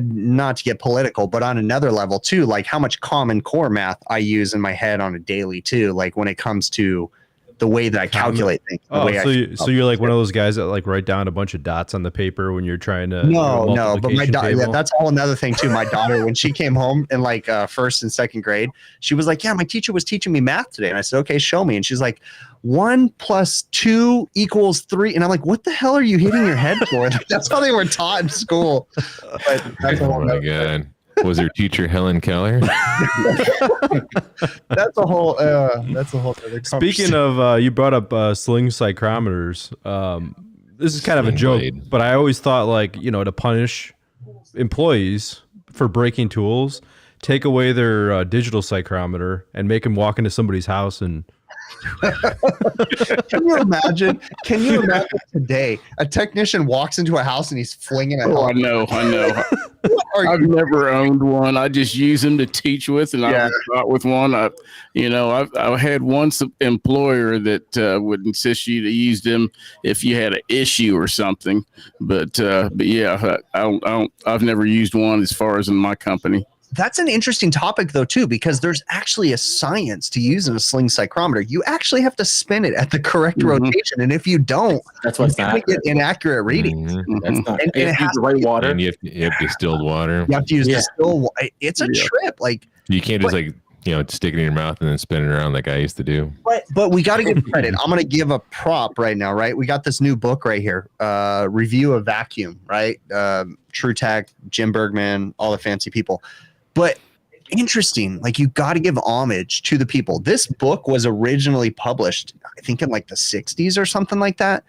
not to get political, but on another level too, like how much Common Core math I use in my head on a daily too, like when it comes to the way that I calculate things. So you're like one of those guys that like write down a bunch of dots on the paper when you're trying to no, but my daughter, that's all another thing too. My daughter, when she came home in like first and second grade, she was like, yeah, my teacher was teaching me math today. And I said, okay, show me. And she's like, 1 + 2 = 3. And I'm like, what the hell are you hitting your head for? That's how they were taught in school. But oh my God. Was your teacher Helen Keller? That's a whole other. Speaking of, you brought up sling psychrometers. This is kind of a joke, but I always thought to punish employees for breaking tools, take away their digital psychrometer and make them walk into somebody's house and. Can you imagine today a technician walks into a house and he's flinging a I know. I've never owned one. I just use them to teach with, and I was taught with one. I had one employer that would insist you to use them if you had an issue or something. But yeah, I've never used one as far as in my company. That's an interesting topic, though, too, because there's actually a science to using a sling psychrometer. You actually have to spin it at the correct rotation, and if you don't, that's what's you get inaccurate readings. That's not. And it has the right water. And you have distilled water. You have to use distilled water. It's a trip. Like you can't just stick it in your mouth and then spin it around like I used to do. But we got to give credit. I'm going to give a prop right now, right? We got this new book right here, Review of Vacuum, right? True Tech, Jim Bergman, all the fancy people. But interesting, like you got to give homage to the people. This book was originally published, I think in like the 60s or something like that.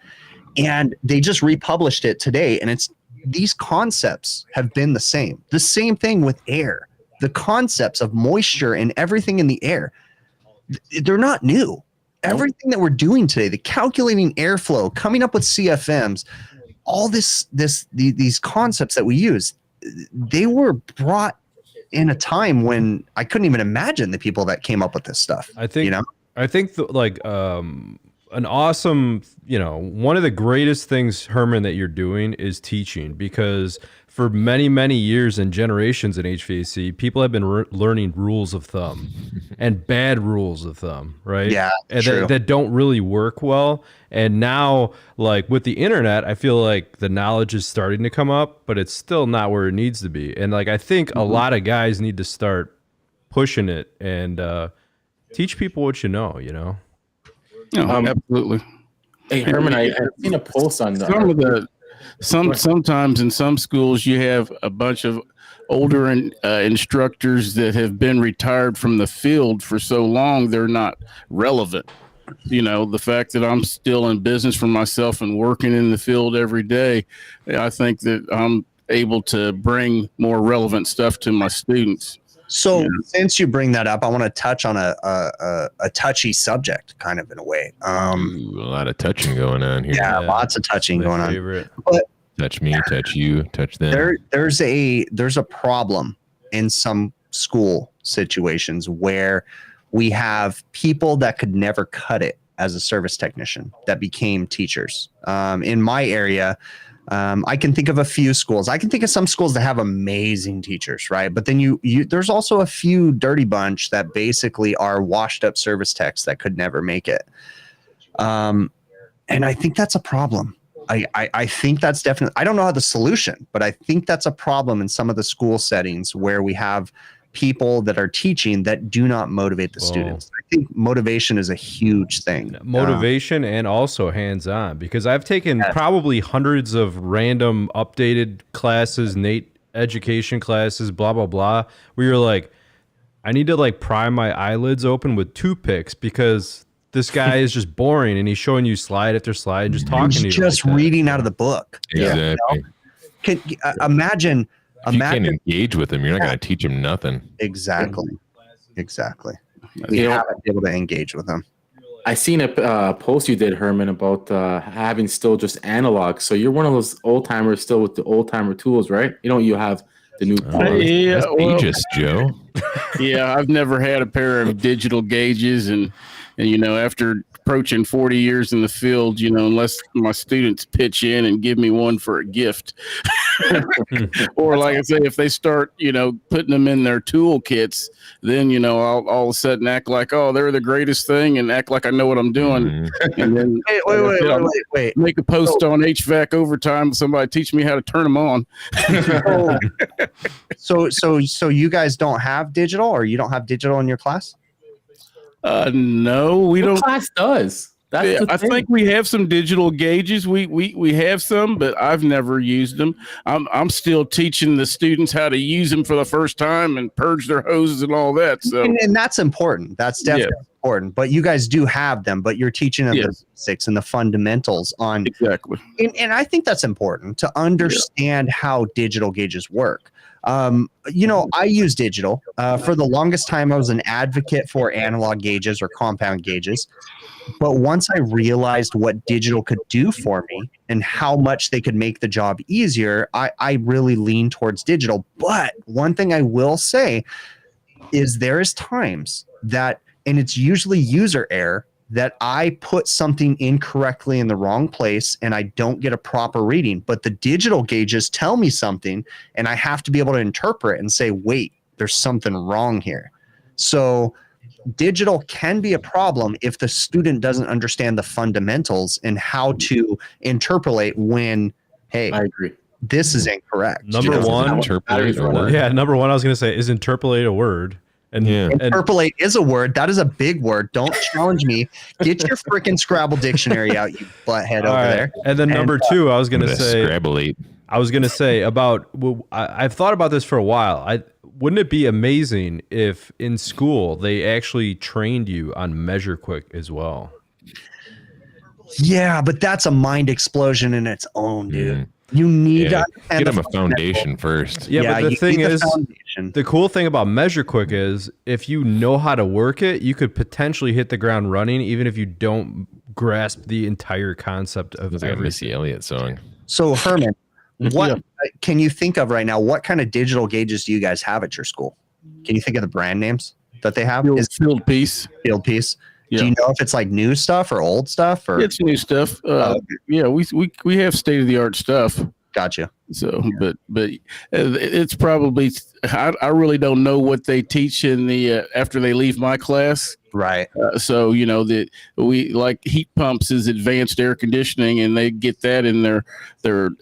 And they just republished it today. And these concepts have been the same. The same thing with air. The concepts of moisture and everything in the air, they're not new. Everything that we're doing today, the calculating airflow, coming up with CFMs, all these concepts that we use, they were brought in a time when I couldn't even imagine the people that came up with this stuff. I think an awesome, one of the greatest things, Herman, that you're doing is teaching, because for many, many years and generations in HVAC, people have been learning rules of thumb and bad rules of thumb, right? Yeah, and that don't really work well. And now, like with the internet, I feel like the knowledge is starting to come up, but it's still not where it needs to be. And like I think a lot of guys need to start pushing it and teach people what you know. Absolutely. Hey Herman, I've seen a post on that. Sometimes in some schools you have a bunch of older instructors that have been retired from the field for so long they're not relevant. The fact that I'm still in business for myself and working in the field every day, I think that I'm able to bring more relevant stuff to my students. So since you bring that up, I want to touch on a touchy subject, kind of in a way. A lot of touching going on here. Yeah, lots of touching going on. But touch me, touch you, touch them. There's a problem in some school situations where we have people that could never cut it as a service technician that became teachers. In my area, I can think of a few schools. I can think of some schools that have amazing teachers, right? But then there's also a few dirty bunch that basically are washed up service techs that could never make it. And I think that's a problem. I think that's definitely, I don't know how the solution, but I think that's a problem in some of the school settings where we have people that are teaching that do not motivate the students. I think motivation is a huge thing. Motivation and also hands-on, because I've taken probably hundreds of random updated classes, Nate education classes, blah, blah, blah, where you're like, I need to like pry my eyelids open with toothpicks because this guy is just boring and he's showing you slide after slide and just talking to you. Just like reading out of the book. Exactly. You know? Imagine. If you can't engage with him, you're not going to teach him nothing. Exactly. We haven't been able to engage with them. I seen a post you did, Herman, about having still just analog. So you're one of those old timers still with the old timer tools, right? You have the new. Yeah, ageist, Joe. Yeah, I've never had a pair of digital gauges, and after approaching 40 years in the field, unless my students pitch in and give me one for a gift, or like I say, if they start, putting them in their toolkits, then, I'll all of a sudden act like, oh, they're the greatest thing and act like I know what I'm doing. And then Wait. Make a post on HVAC Overtime. Somebody teach me how to turn them on. So you guys don't have digital, or you don't have digital in your class? No, we don't. Class does. That's I think we have some digital gauges. We have some, but I've never used them. I'm still teaching the students how to use them for the first time and purge their hoses and all that. So and that's important. That's definitely important. But you guys do have them, but you're teaching them the basics and the fundamentals on exactly. And I think that's important to understand how digital gauges work. I use digital. For the longest time, I was an advocate for analog gauges or compound gauges. But once I realized what digital could do for me and how much they could make the job easier, I really leaned towards digital. But one thing I will say is there is times that, and it's usually user error, that I put something incorrectly in the wrong place and I don't get a proper reading. But the digital gauges tell me something and I have to be able to interpret and say, wait, there's something wrong here. So digital can be a problem if the student doesn't understand the fundamentals and how to interpolate when, hey, I agree. This is incorrect. Number one, interpolate a word. Yeah, number one, I was going to say is interpolate a word. And interpolate is a word. That is a big word. Don't challenge me. Get your freaking Scrabble dictionary out, you butthead over there. And then number two, I was going to say Scrabble-ate. I was going to say about, I've thought about this for a while. Wouldn't it be amazing if in school they actually trained you on Measure Quick as well? Yeah, but that's a mind explosion in its own, dude. You need to get them a foundation first. Yeah, but the thing is, the cool thing about Measure Quick is if you know how to work it, you could potentially hit the ground running, even if you don't grasp the entire concept of It's like a Missy Elliott song. So, Herman, what can you think of right now? What kind of digital gauges do you guys have at your school? Can you think of the brand names that they have? Is Field Piece. Field Piece. Yeah. Do you know if it's like new stuff or old stuff? Or it's new stuff. Yeah, we have state of the art stuff. Gotcha. So, but it's probably I really don't know what they teach in the after they leave my class. Right. So that we like heat pumps is advanced air conditioning, and they get that in their third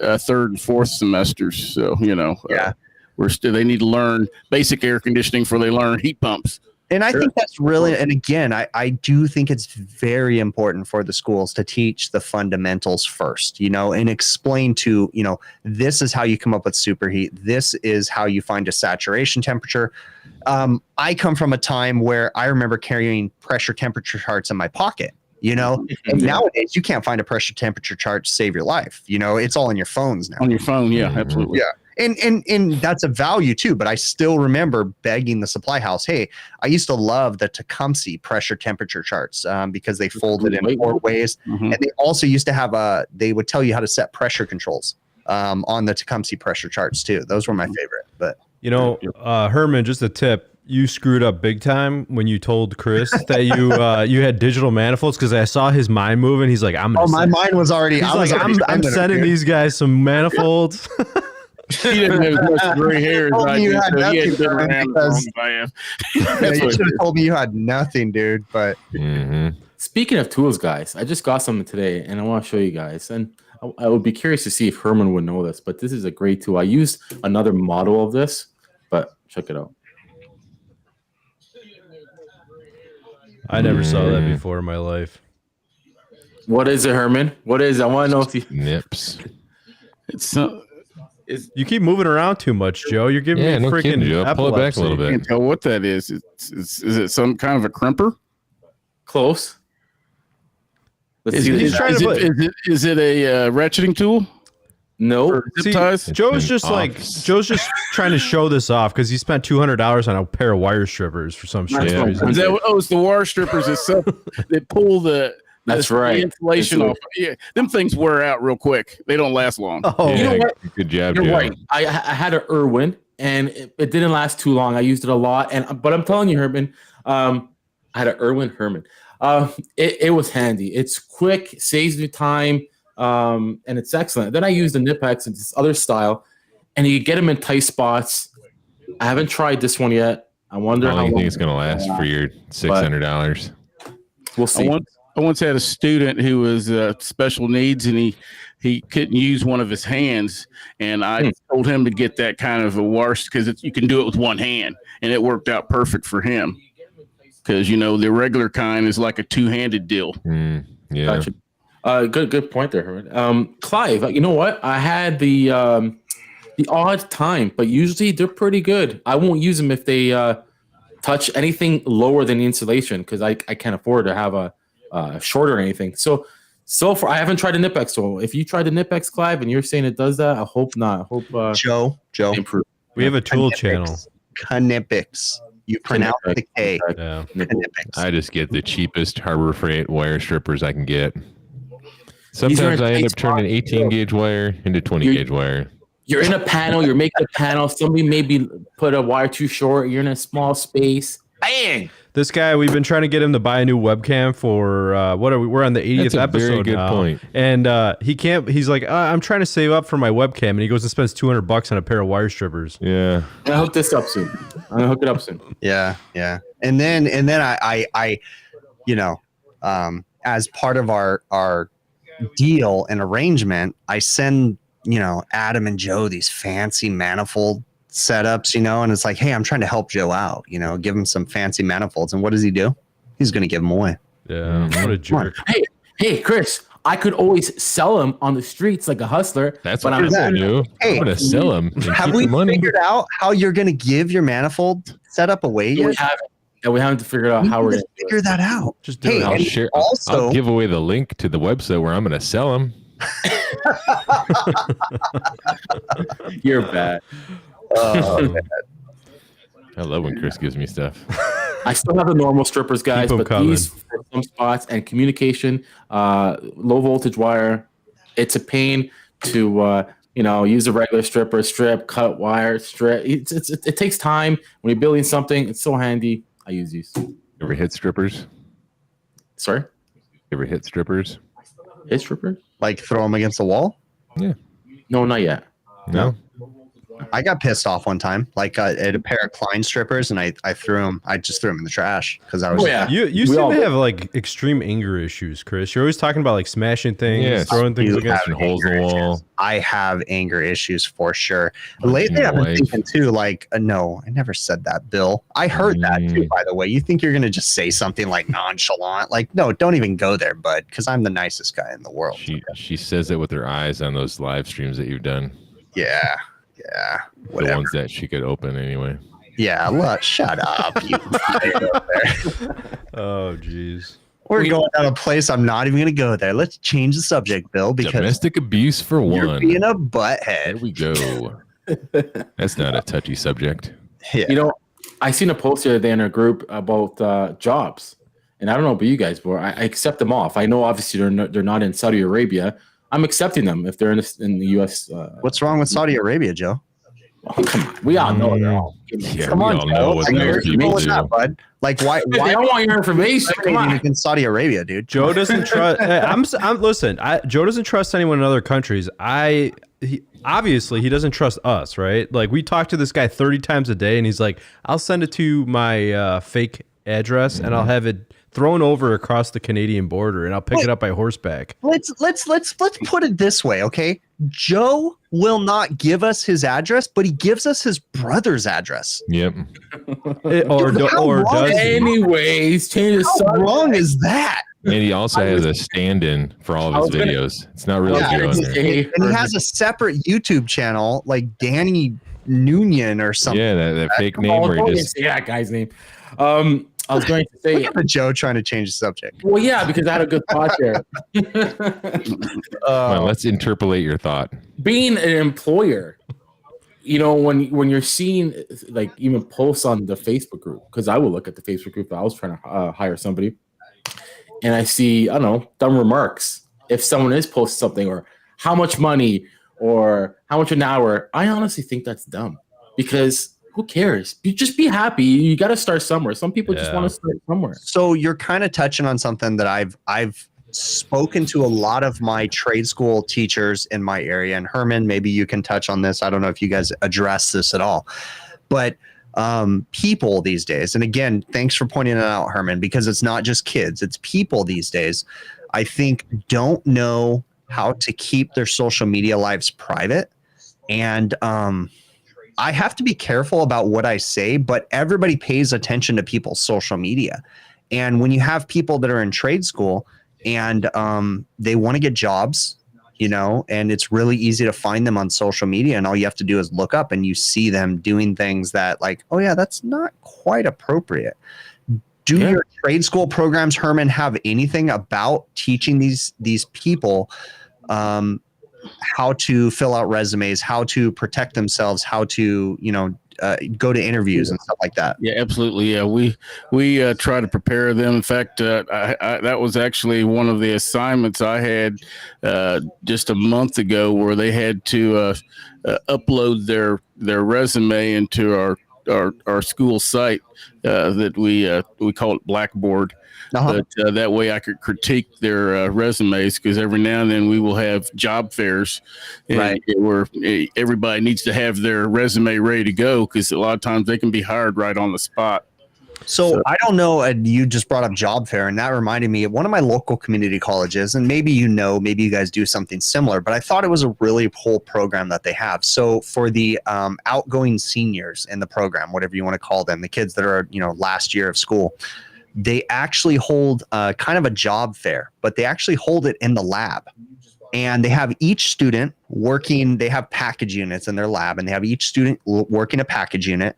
and fourth semesters. So they need to learn basic air conditioning before they learn heat pumps. And I think that's really, and again, I do think it's very important for the schools to teach the fundamentals first, and explain to, this is how you come up with superheat. This is how you find a saturation temperature. I come from a time where I remember carrying pressure temperature charts in my pocket, and nowadays you can't find a pressure temperature chart to save your life. It's all in your phones now. On your phone. Yeah, absolutely. Yeah. And that's a value too, but I still remember begging the supply house, hey, I used to love the Tecumseh pressure temperature charts because they folded in 4 ways. And they also used to have they would tell you how to set pressure controls on the Tecumseh pressure charts too. Those were my favorite. But Herman, just a tip. You screwed up big time when you told Chris that you had digital manifolds, because I saw his mind moving. He's like, my mind was already. I'm sending these guys some manifolds. He didn't have as much gray hair as I did, so he had been around as long as I have. You should have told me you had nothing, dude. But speaking of tools, guys, I just got something today, and I want to show you guys. And I would be curious to see if Herman would know this, but this is a great tool. I used another model of this, but check it out. I never saw that before in my life. What is it, Herman? What is it? I want to know if you... Nips. You keep moving around too much, Joe. You're giving me no freaking kidding, Joe. Pull it back a little I bit. can't tell what that is. Is it some kind of a crimper? Close. Let's see. He's trying to Is it a ratcheting tool? No. Zip ties? Joe's just trying to show this off because he spent $200 on a pair of wire strippers for some shit reason. Is that, it's the wire strippers itself that pull the insulation off. Yeah, them things wear out real quick. They don't last long. Oh, you know what? Good job, You're Joe. right. I had an Irwin, and it didn't last too long. I used it a lot, but I'm telling you, Herman, I had an Irwin Herman. It was handy. It's quick, saves me time, and it's excellent. Then I used the Nipex and this other style, and you get them in tight spots. I haven't tried this one yet. I wonder how long think it's going to last for your $600. We'll see. I once had a student who was special needs, and he couldn't use one of his hands, and I told him to get that kind of a wire because you can do it with one hand, and it worked out perfect for him. Because the regular kind is like a two-handed deal. Yeah. Gotcha. Good point there, Herman. Clive, you know what? I had the odd time, but usually they're pretty good. I won't use them if they touch anything lower than the insulation because I can't afford to have a shorter or anything. So far, I haven't tried a Nipex. So if you tried the Nipex, Clive, and you're saying it does that, I hope not. I hope Joe, improve. We have a tool channel. Canipex. You pronounce the K. Yeah. I just get the cheapest Harbor Freight wire strippers I can get. Sometimes I end up turning 18 gauge wire into 20 gauge wire. You're in a panel, you're making a panel, somebody maybe put a wire too short, you're in a small space. Bang! This guy, we've been trying to get him to buy a new webcam for we're on the 80th That's a episode very good now. point. And he can't. He's like, I'm trying to save up for my webcam, and he goes and spends $200 on a pair of wire strippers. Yeah, I'll hook this up soon. I'm gonna hook it up soon. Yeah. And then I as part of our deal and arrangement, I send Adam and Joe these fancy manifold setups, and it's like, hey, I'm trying to help Joe out, give him some fancy manifolds. And what does he do? He's going to give them away. Yeah, what a jerk. Hey, Chris, I could always sell them on the streets like a hustler. that's what I'm going to do. Hey, I'm going to sell them. Have we figured out how you're going to give your manifold setup away yet? We haven't figured out how we're going to figure that out. Just do it. I'll give away the link to the website where I'm going to sell them. You're bad. Oh, I love when Chris gives me stuff. I still have the normal strippers, guys, but these for some spots and communication, low voltage wire. It's a pain to use a regular strip, cut wire, strip. It takes time when you're building something. It's so handy. I use these. Ever hit strippers? Sorry? Ever hit strippers? Hit strippers? Like throw them against the wall? Yeah. No, not yet. No. I got pissed off one time, like at a pair of Klein strippers, and I just threw them in the trash because I was. Oh, yeah. You seem to have like extreme anger issues, Chris. You're always talking about like smashing things, throwing things against holes in the wall. I have anger issues for sure. Lately, I've been thinking too, like, no, I never said that, Bill. I heard that too, by the way. You think you're gonna just say something like nonchalant, like, no, don't even go there, bud, because I'm the nicest guy in the world. She says it with her eyes on those live streams that you've done. Yeah. Whatever. The ones that she could open anyway. Yeah, look, shut up. You Oh, jeez. We're going down a place I'm not even going to go there. Let's change the subject, Bill, because domestic abuse for you're one. being a butthead. There we go. That's not a touchy subject. Yeah. I seen a post the other day in our group about jobs, and I don't know about you guys, but I accept them off. I know obviously they're not in Saudi Arabia. I'm accepting them if they're in the U.S. What's wrong with Saudi Arabia, Joe? Oh, come on, we all know they're all. Yeah, Come on, we all know what those people do. That, bud. Like, why They don't want your information. Come on. in Saudi Arabia, dude? Joe doesn't trust. Joe doesn't trust anyone in other countries. Obviously he doesn't trust us, right? Like, we talk to this guy 30 times a day, and he's like, "I'll send it to my fake address, and I'll have it thrown over across the Canadian border, and I'll pick it up by horseback. Let's put it this way, okay? Joe will not give us his address, but he gives us his brother's address. Yep. Or does he? Anyways, change the How subject. wrong is that? And he also has a stand-in for all of his videos. It's not really Joe in there. And he has a separate YouTube channel, like Danny Noonian or something. Yeah, that fake name where he just... say that guy's name. I was going to say, Look at Joe trying to change the subject. well, yeah, because I had a good thought there. Come on, let's interpolate your thought. Being an employer, when you're seeing like even posts on the Facebook group, because I will look at the Facebook group if I was trying to hire somebody, and I see, I don't know, dumb remarks. If someone is posting something or how much money or how much an hour, I honestly think that's dumb because who cares? You just be happy. You got to start somewhere. Some people just want to start somewhere. So you're kind of touching on something that I've spoken to a lot of my trade school teachers in my area. And Herman, maybe you can touch on this. I don't know if you guys address this at all, but people these days, and again, thanks for pointing it out, Herman, because it's not just kids, it's people these days, I think don't know how to keep their social media lives private. And I have to be careful about what I say, but everybody pays attention to people's social media. And when you have people that are in trade school and they want to get jobs, and it's really easy to find them on social media, and all you have to do is look up and you see them doing things that like, oh yeah, that's not quite appropriate. Do your trade school programs, Herman, have anything about teaching these people how to fill out resumes, how to protect themselves, how to, go to interviews and stuff like that? Yeah, absolutely. Yeah, we try to prepare them. In fact, that was actually one of the assignments I had just a month ago, where they had to upload their resume into our school site that we call it Blackboard. But that way I could critique their resumes, because every now and then we will have job fairs, right, where everybody needs to have their resume ready to go, because a lot of times they can be hired right on the spot. So I don't know, you just brought up job fair, and that reminded me of one of my local community colleges, and maybe maybe you guys do something similar, but I thought it was a really cool program that they have. So for the outgoing seniors in the program, whatever you want to call them, the kids that are last year of school, they actually hold kind of a job fair, but they actually hold it in the lab. And they have each student working, they have package units in their lab, and they have each student working a package unit.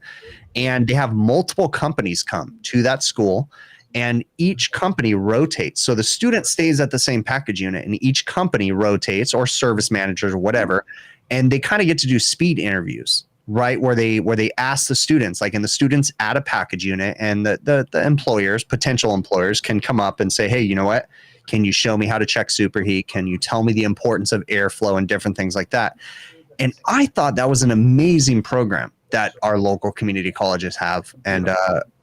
And they have multiple companies come to that school, and each company rotates. So the student stays at the same package unit, and each company rotates, or service managers or whatever. And they kind of get to do speed interviews, right? Where they ask the students, like, and the students at a package unit, and the employers, potential employers, can come up and say, hey, you know what? Can you show me how to check superheat? Can you tell me the importance of airflow and different things like that? And I thought that was an amazing program that our local community colleges have. And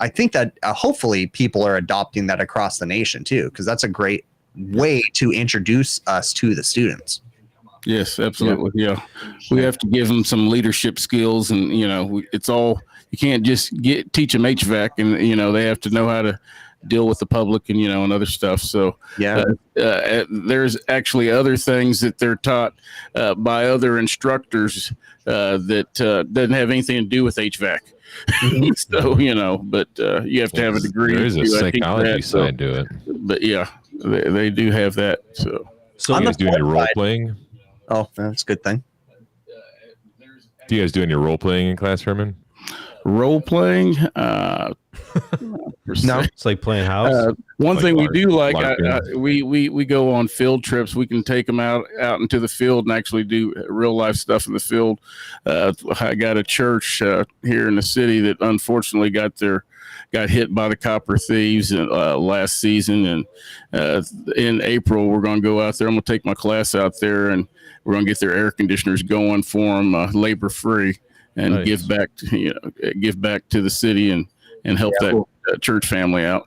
I think that hopefully people are adopting that across the nation too, because that's a great way to introduce us to the students. Yes, absolutely. Yeah. We have to give them some leadership skills, and, it's all, you can't just teach them HVAC, and, they have to know how to deal with the public and, and other stuff. So there's actually other things that they're taught by other instructors that doesn't have anything to do with HVAC. So, but you have to have a degree. There is a psychology side to it. But yeah, they do have that. So you guys doing your role playing? Oh, that's a good thing. Do you guys doing your role playing in class, Herman? Role playing? No, it's like playing house. One thing we do like, we go on field trips. We can take them out into the field and actually do real life stuff in the field. I got a church here in the city that unfortunately got hit by the copper thieves last season, and in April we're going to go out there. I'm going to take my class out there, and we're going to get their air conditioners going for them, labor free, and give back to the city and help that church family out.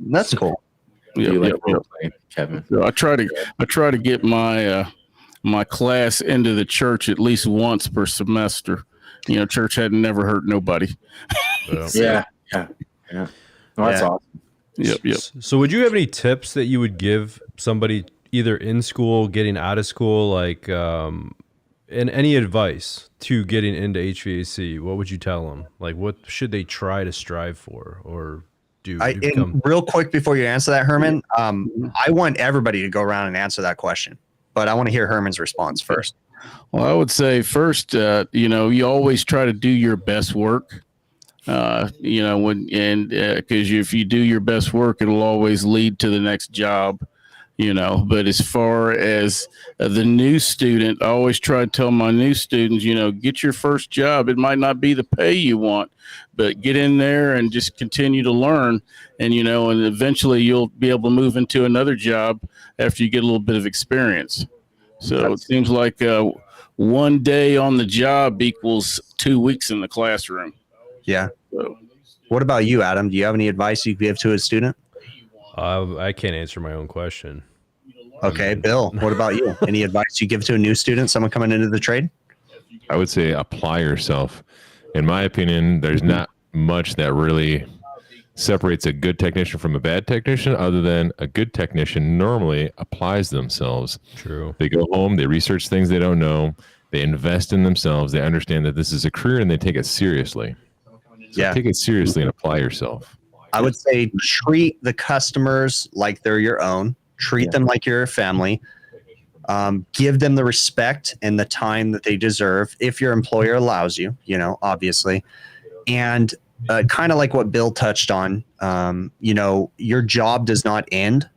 That's cool. Yeah, Kevin. So I try to get my class into the church at least once per semester. Church had never hurt nobody. Yeah. Well, that's awesome. Yep. So would you have any tips that you would give somebody either in school, getting out of school, like, and any advice to getting into HVAC? What would you tell them? Like, what should they try to strive for or do? Real quick before you answer that, Herman, I want everybody to go around and answer that question, but I want to hear Herman's response first. Well, I would say first, you always try to do your best work. Because if you do your best work, it'll always lead to the next job. But as far as the new student, I always try to tell my new students, get your first job. It might not be the pay you want, but get in there and just continue to learn. And eventually you'll be able to move into another job after you get a little bit of experience. So it seems like 1 day on the job equals 2 weeks in the classroom. Yeah. So, what about you, Adam? Do you have any advice you give to a student? I can't answer my own question. Okay, Bill, what about you? Any advice you give to a new student, someone coming into the trade? I would say apply yourself. In my opinion, there's not much that really separates a good technician from a bad technician other than a good technician normally applies themselves. True. They go home, they research things they don't know, they invest in themselves, they understand that this is a career and they take it seriously. So take it seriously and apply yourself. I would say treat the customers like they're your own. Treat them like you're a family. Give them the respect and the time that they deserve if your employer allows you, obviously. And kind of like what Bill touched on, your job does not end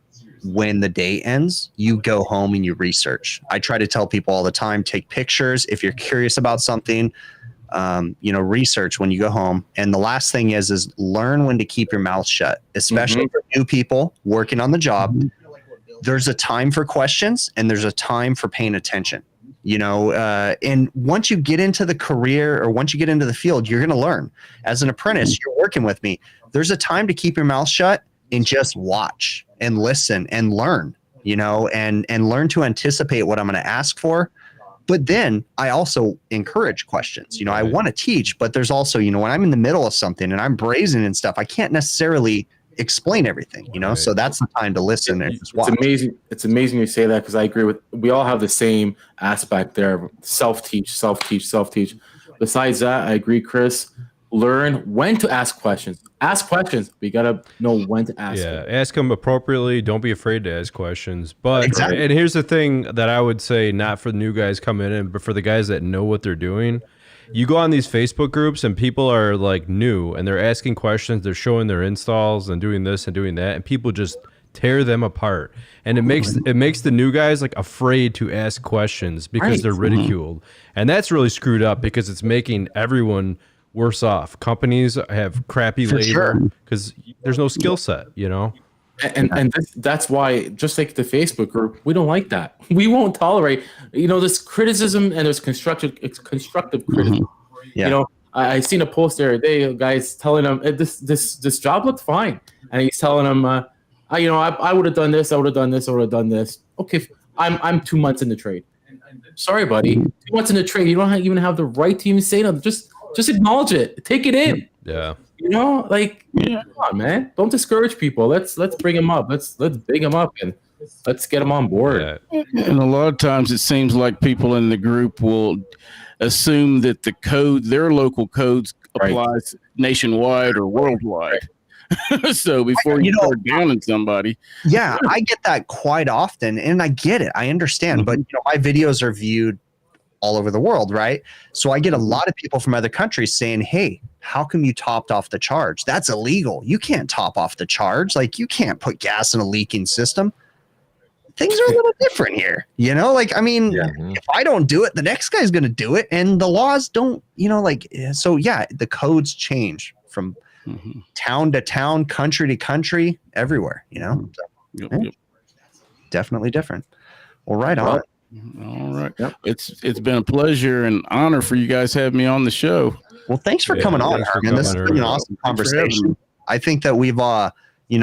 when the day ends. You go home and you research. I try to tell people all the time, take pictures. If you're curious about something, research when you go home. And the last thing is learn when to keep your mouth shut, especially for new people working on the job. There's a time for questions and there's a time for paying attention, and once you get into the career or once you get into the field, you're going to learn. As an apprentice, you're working with me. There's a time to keep your mouth shut and just watch and listen and learn, and learn to anticipate what I'm going to ask for. But then I also encourage questions. I want to teach, but there's also, when I'm in the middle of something and I'm brazen and stuff, I can't necessarily explain everything, so that's the time to listen and just watch. It's amazing you say that, because I agree we all have the same aspect there. Self-teach. Besides that, I agree, Chris. Learn when to ask questions. Ask questions. We got to know when to ask them. Ask them appropriately. Don't be afraid to ask questions. But exactly. And here's the thing that I would say, not for the new guys coming in, but for the guys that know what they're doing. You go on these Facebook groups and people are like new and they're asking questions. They're showing their installs and doing this and doing that. And people just tear them apart. And it makes the new guys like afraid to ask questions because they're ridiculed. And that's really screwed up because it's making everyone worse off. Companies have crappy labor because there's no skill set, And that's why, just like the Facebook group, we don't like that. We won't tolerate, this criticism, and there's constructive criticism. Yeah. I seen a post the other day, guys telling him this job looked fine, and he's telling him, I would have done this, I would have done this, I would have done this. Okay, I'm 2 months in the trade. Sorry, buddy, 2 months in the trade, you don't even have the right to even say nothing. Just acknowledge it, take it in. Yeah. Come on, man. Don't discourage people. Let's bring them up. Let's big them up and let's get them on board. Yeah. And a lot of times it seems like people in the group will assume that their local codes applies nationwide or worldwide. So before you start downing somebody. Yeah, I get that quite often, and I get it. I understand. But my videos are viewed all over the world, right? So I get a lot of people from other countries saying, hey, how come you topped off the charge? That's illegal. You can't top off the charge. Like, you can't put gas in a leaking system. Things are a little different here. If I don't do it, the next guy's going to do it. And the laws don't, the codes change from town to town, country to country, everywhere, Definitely different. Well, right on. All right. Yep. It's been a pleasure and honor for you guys having me on the show. Well, thanks for coming on, Herman. This has been an awesome conversation. I think that we've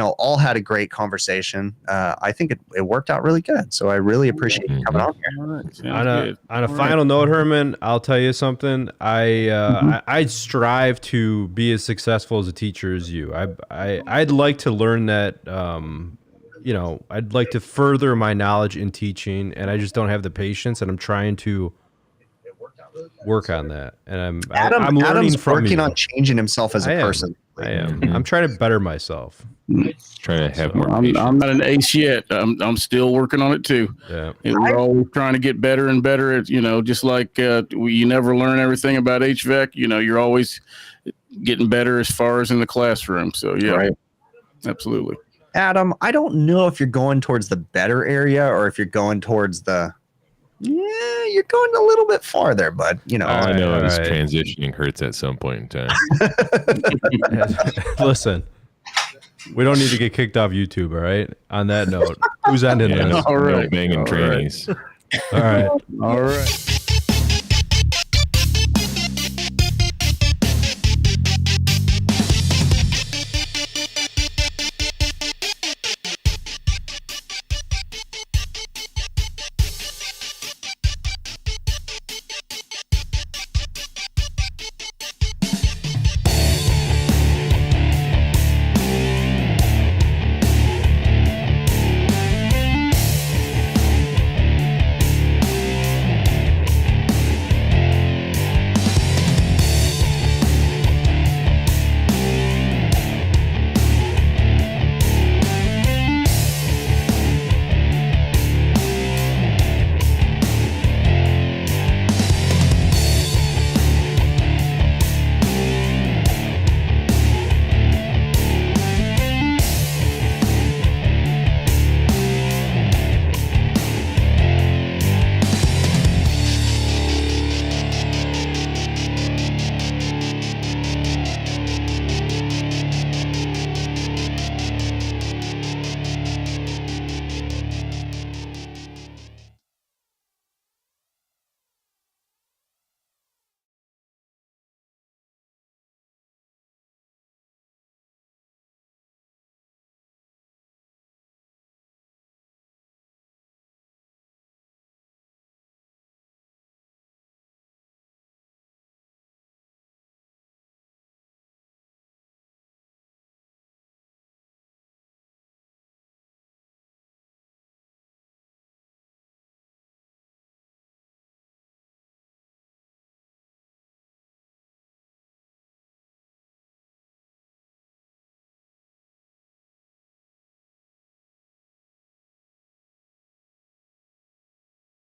all had a great conversation. I think it worked out really good. So I really appreciate you coming on here. On a final note, Herman, I'll tell you something. I strive to be as successful as a teacher as you. I'd like to learn that. I'd like to further my knowledge in teaching, and I just don't have the patience. And I'm trying to work on that. And I'm learning Adam's from working you. on changing himself as a person. I am. I'm trying to better myself. Trying to have more. I'm not an ace yet. I'm still working on it too. Yeah. And we're always trying to get better and better at, just like you never learn everything about HVAC. You're always getting better as far as in the classroom. So yeah, Right. Absolutely. Adam, I don't know if you're going towards the better area or if you're going towards the. Yeah, you're going a little bit farther, but I know this right. transitioning hurts at some point in time. Listen, we don't need to get kicked off YouTube, all right? On that note, who's ending this? All right. No banging trannies. All right. All right.